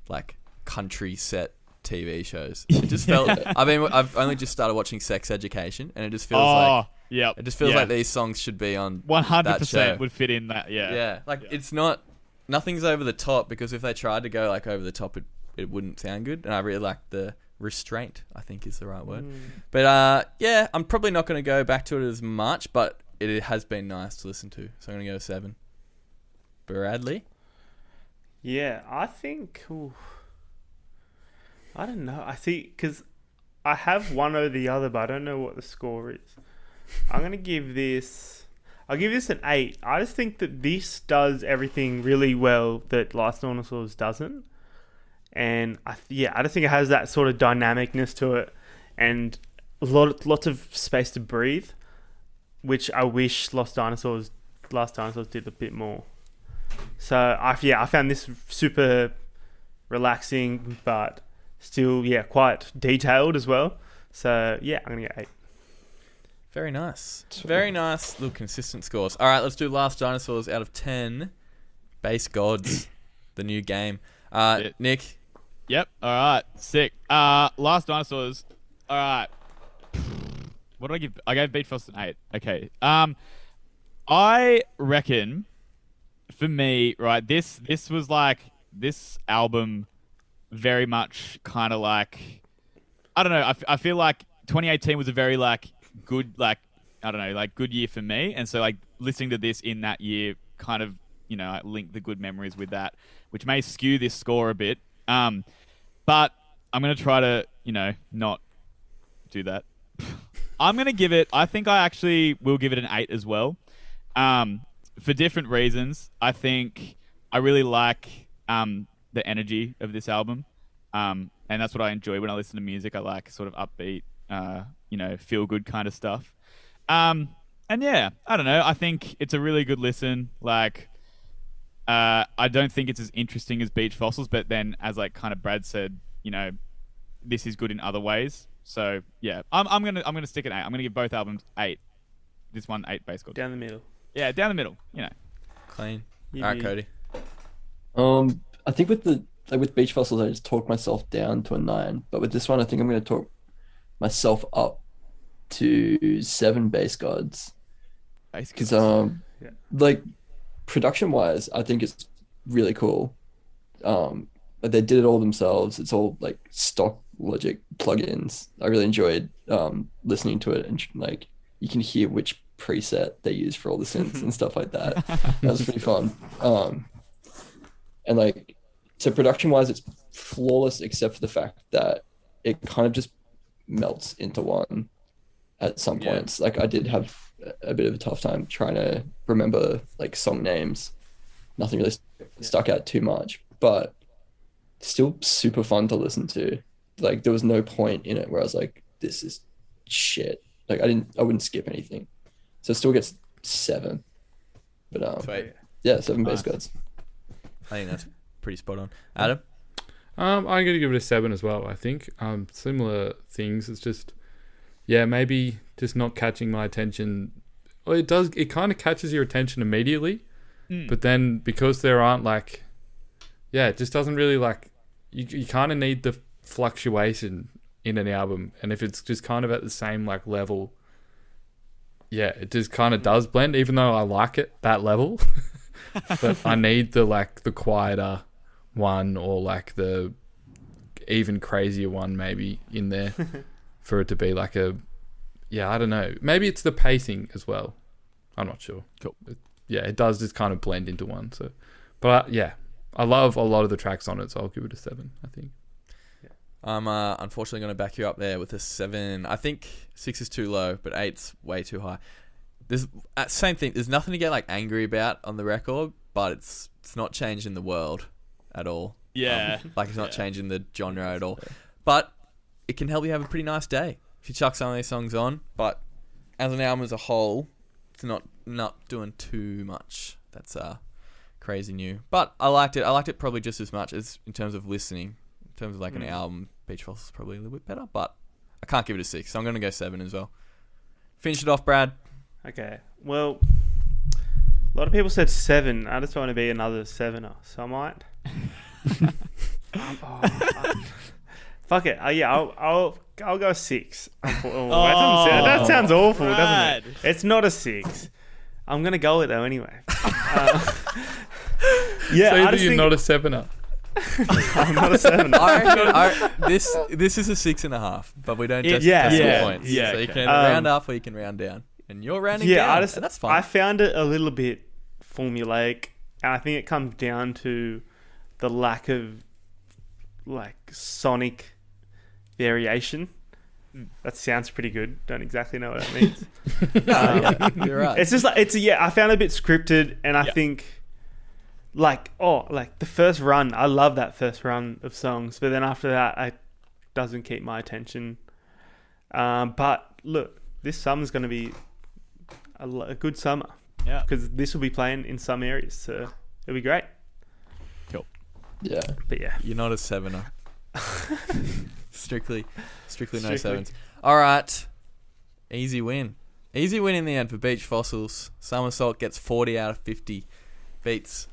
like, country set TV shows. It just felt. I mean, I've only just started watching Sex Education, and it just feels it just feels like these songs should be on 100% would fit in that. It's not. Nothing's over the top, because if they tried to go like over the top, it wouldn't sound good. And I really like the restraint, I think is the right word. But I'm probably not going to go back to it as much, but it has been nice to listen to. So I'm going to go 7. Bradley? Yeah, I think. I don't know. I think because I have one or the other, but I don't know what the score is. I'm going to give this. I'll give this an 8. I just think that this does everything really well that Last Dinosaurs doesn't. And I just think it has that sort of dynamicness to it, and lots of space to breathe, which I wish Last Dinosaurs did a bit more. So I found this super relaxing, but still quite detailed as well. So I'm gonna get 8. Very nice. Very nice little consistent scores. All right, let's do Last Dinosaurs out of 10. Base Gods, the new game. Nick. Yep. All right. Sick. Last Dinosaurs. All right. What did I give? I gave Beach Frost an 8. Okay. I reckon for me, right, this was like this album very much kind of like, I don't know. I feel like 2018 was a very like good, like, I don't know, like good year for me. And so like listening to this in that year kind of, I link the good memories with that, which may skew this score a bit. But I'm going to try to, not do that. I'm going to give it, I think I actually will give it an 8 as well. For different reasons. I think I really like the energy of this album. And that's what I enjoy when I listen to music. I like sort of upbeat, feel good kind of stuff. And yeah, I don't know. I think it's a really good listen. Like, I don't think it's as interesting as Beach Fossils, but then as like kind of Brad said, this is good in other ways. So yeah, I'm gonna stick at 8. I'm gonna give both albums 8. This one 8 base gold. Down the middle. Yeah, down the middle. Clean. All right, Cody. I think with Beach Fossils, I just talked myself down to a 9, but with this one, I think I'm going to talk myself up to 7 base gods. Because like production wise, I think it's really cool. But they did it all themselves. It's all like stock Logic plugins. I really enjoyed listening to it, and like you can hear which preset they use for all the synths and stuff like that. That was pretty fun. And like, so production wise, it's flawless except for the fact that it kind of just melts into one at some points. Like I did have a bit of a tough time trying to remember like song names. Nothing really stuck out too much, but still super fun to listen to. Like there was no point in it where I was like, this is shit. Like I wouldn't skip anything. So it still gets 7. But 7 base gods. I think that's pretty spot on. Adam? I'm going to give it a 7 as well, I think. Similar things. It's just, maybe just not catching my attention. Well, it kind of catches your attention immediately. But then because there aren't like, it just doesn't really like, you kind of need the fluctuation in an album. And if it's just kind of at the same like level, it just kind of does blend, even though I like it, that level. But I need the quieter one, or like the even crazier one maybe in there for it to be like I don't know. Maybe it's the pacing as well. I'm not sure. Cool. It does just kind of blend into one. So, but I love a lot of the tracks on it, so I'll give it a 7, I think. I'm unfortunately going to back you up there with a 7. I think 6 is too low, but 8's way too high. There's same thing. There's nothing to get like angry about on the record, but it's not changing the world at all. Yeah. Like it's not changing the genre at all. But it can help you have a pretty nice day if you chuck some of these songs on. But as an album as a whole, it's not doing too much. That's crazy new. But I liked it. I liked it probably just as much as in terms of listening. In terms of like an album, Beach Fossils is probably a little bit better. But I can't give it a 6, so I'm going to go 7 as well. Finish it off, Brad. Okay. Well, a lot of people said 7. I just want to be another 7er, so I might. Fuck it. I'll go 6. That sounds awful, doesn't it? It's not a 6. I'm gonna go with it though anyway. So you're not a 7er. I'm not a 7er. This is a 6.5, but we don't just decimal points. So you can round up or you can round down, and you're rounding down. And that's fine. I found it a little bit formulaic, and I think it comes down to the lack of like sonic variation. That sounds pretty good. Don't exactly know what that means. You're right. It's just like I found it a bit scripted, and I think like the first run. I love that first run of songs, but then after that, it doesn't keep my attention. But look, this summer's going to be a good summer. Yeah, because this will be playing in some areas, so it'll be great. Cool. Yeah, but you're not a 7er. Strictly no 7s. All right, easy win in the end for Beach Fossils. Somersault gets 40 out of 50, beats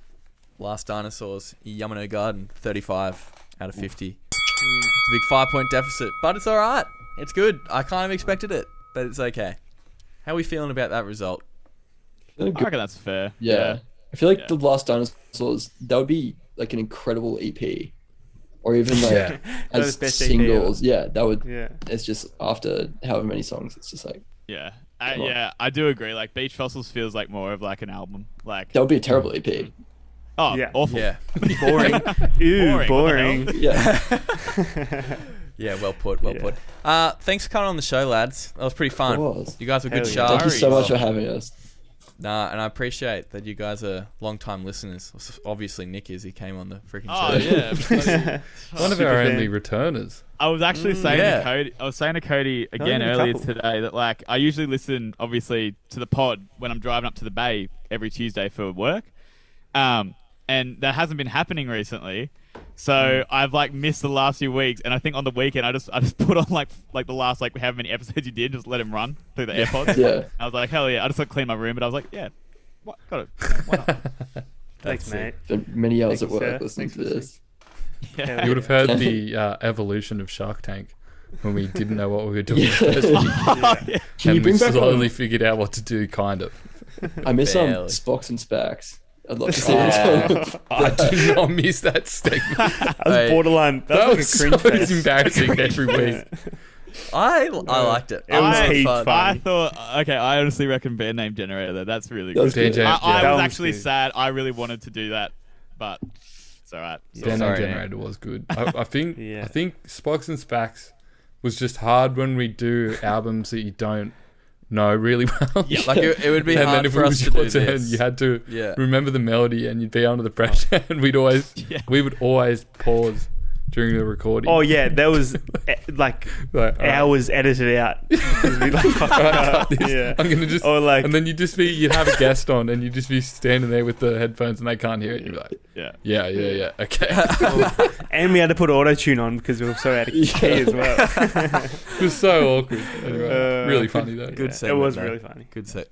Last Dinosaurs Yumeno Garden 35 out of 50. It's a big 5-point deficit, but it's all right. It's good. I kind of expected it, but it's okay. How are we feeling about that result? I reckon that's fair. Yeah. I feel like the Last Dinosaurs, that would be like an incredible EP. Or even like as singles. That would. Yeah. It's just after however many songs, it's just like. Yeah. I do agree. Like Beach Fossils feels like more of like an album. Like that would be a terrible EP. Oh, awful. Yeah. Boring. Ew, boring. Yeah. Yeah, well put. Thanks for coming on the show, lads. That was pretty fun. You guys were good sharks. Thank you so much for having us. Nah, and I appreciate that you guys are long-time listeners. Obviously, Nick is. He came on the freaking show. Yeah. One of our only returners. I was actually saying to Cody. I was saying to Cody again earlier today that like I usually listen, obviously, to the pod when I'm driving up to the Bay every Tuesday for work, and that hasn't been happening recently. So I've like missed the last few weeks, and I think on the weekend I just put on like the last like however many episodes you did, just let him run through the AirPods. Yeah. I was like, hell yeah! I just like clean my room, but I was like, got it. Why not? Thanks, mate. Been many hours at work listening to this. Yeah. You would have heard the evolution of Shark Tank when we didn't know what we were doing the first week. Can you bring we back slowly figured out what to do, kind of. I miss Spox and Spax. I'd love to see this one. I do not miss that segment. That was borderline. That was like a cringe fest. embarrassing every week. I liked it. It was heaps fun. I thought, I honestly reckon band name generator there. That's really That good. was good. I was actually sad. I really wanted to do that, but it's all right. Band name generator was good. I think Spox and Spax was just hard when we do albums that you don't know really well. Yeah, like it would be hard for us to do this. You had to remember the melody, and you'd be under the pressure, and we would always pause during the recording. Oh yeah, there was like hours edited out. We'd like, fuck yeah, I'm gonna just. Or like, and then you'd have a guest on, and you'd just be standing there with the headphones, and they can't hear it. You'd be like, yeah, okay. And we had to put auto tune on because we were so out of key as well. It was so awkward. Anyway, really funny though. Good segment, it was really funny. Good stuff.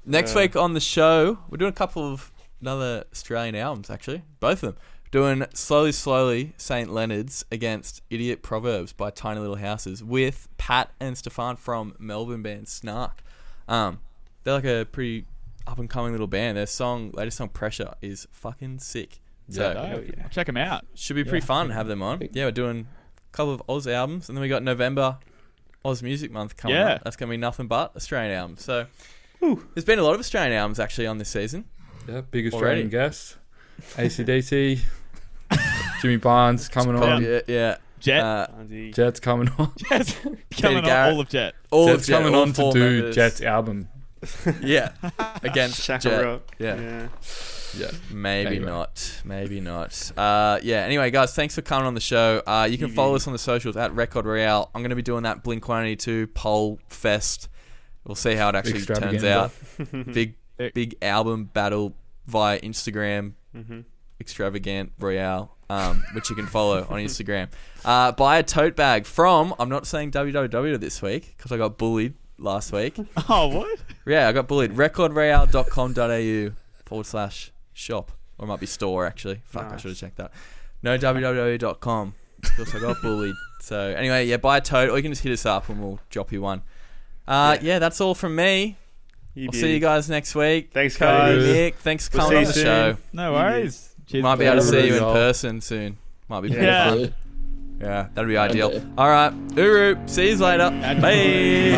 Next week on the show, we're doing a couple of another Australian albums. Actually, both of them. Doing Slowly, St. Leonard's against Idiot Proverbs by Tiny Little Houses with Pat and Stefan from Melbourne band Snark. They're like a pretty up-and-coming little band. Their latest song, Pressure, is fucking sick. So check them out. Should be pretty fun to have them on. Yeah, we're doing a couple of Oz albums, and then we got November Oz Music Month coming up. That's going to be nothing but Australian albums. So there's been a lot of Australian albums actually on this season. Yeah, big Australian guests. AC/DC. Jimmy Barnes coming on. Yeah. Jet's coming on. Jet's coming on. All of Jet. Jet's coming on to do members. Jet's album. Yeah. Against Shaka Jet. Rock. Yeah. Maybe not. Anyway, guys, thanks for coming on the show. You can follow us on the socials at Record Royale. I'm going to be doing that Blink-182 Poll Fest. We'll see how it actually turns out. Big album battle via Instagram. Extravagant Royale, which you can follow on Instagram. Buy a tote bag from, I'm not saying www this week because I got bullied last week. Oh, what? Yeah, I got bullied. recordroyale.com.au/shop. Or it might be store, actually. Fuck, nice. I should have checked that. No, www.com because I got bullied. So anyway, buy a tote, or you can just hit us up and we'll drop you one. That's all from me. I'll see you guys next week. Thanks, guys. Nick, thanks for coming on the show. No worries. Cheers. Might be able to see you in person soon. Might be pretty fun. Yeah, that'd be ideal. All right. Uru. See you later. Bye. Bye.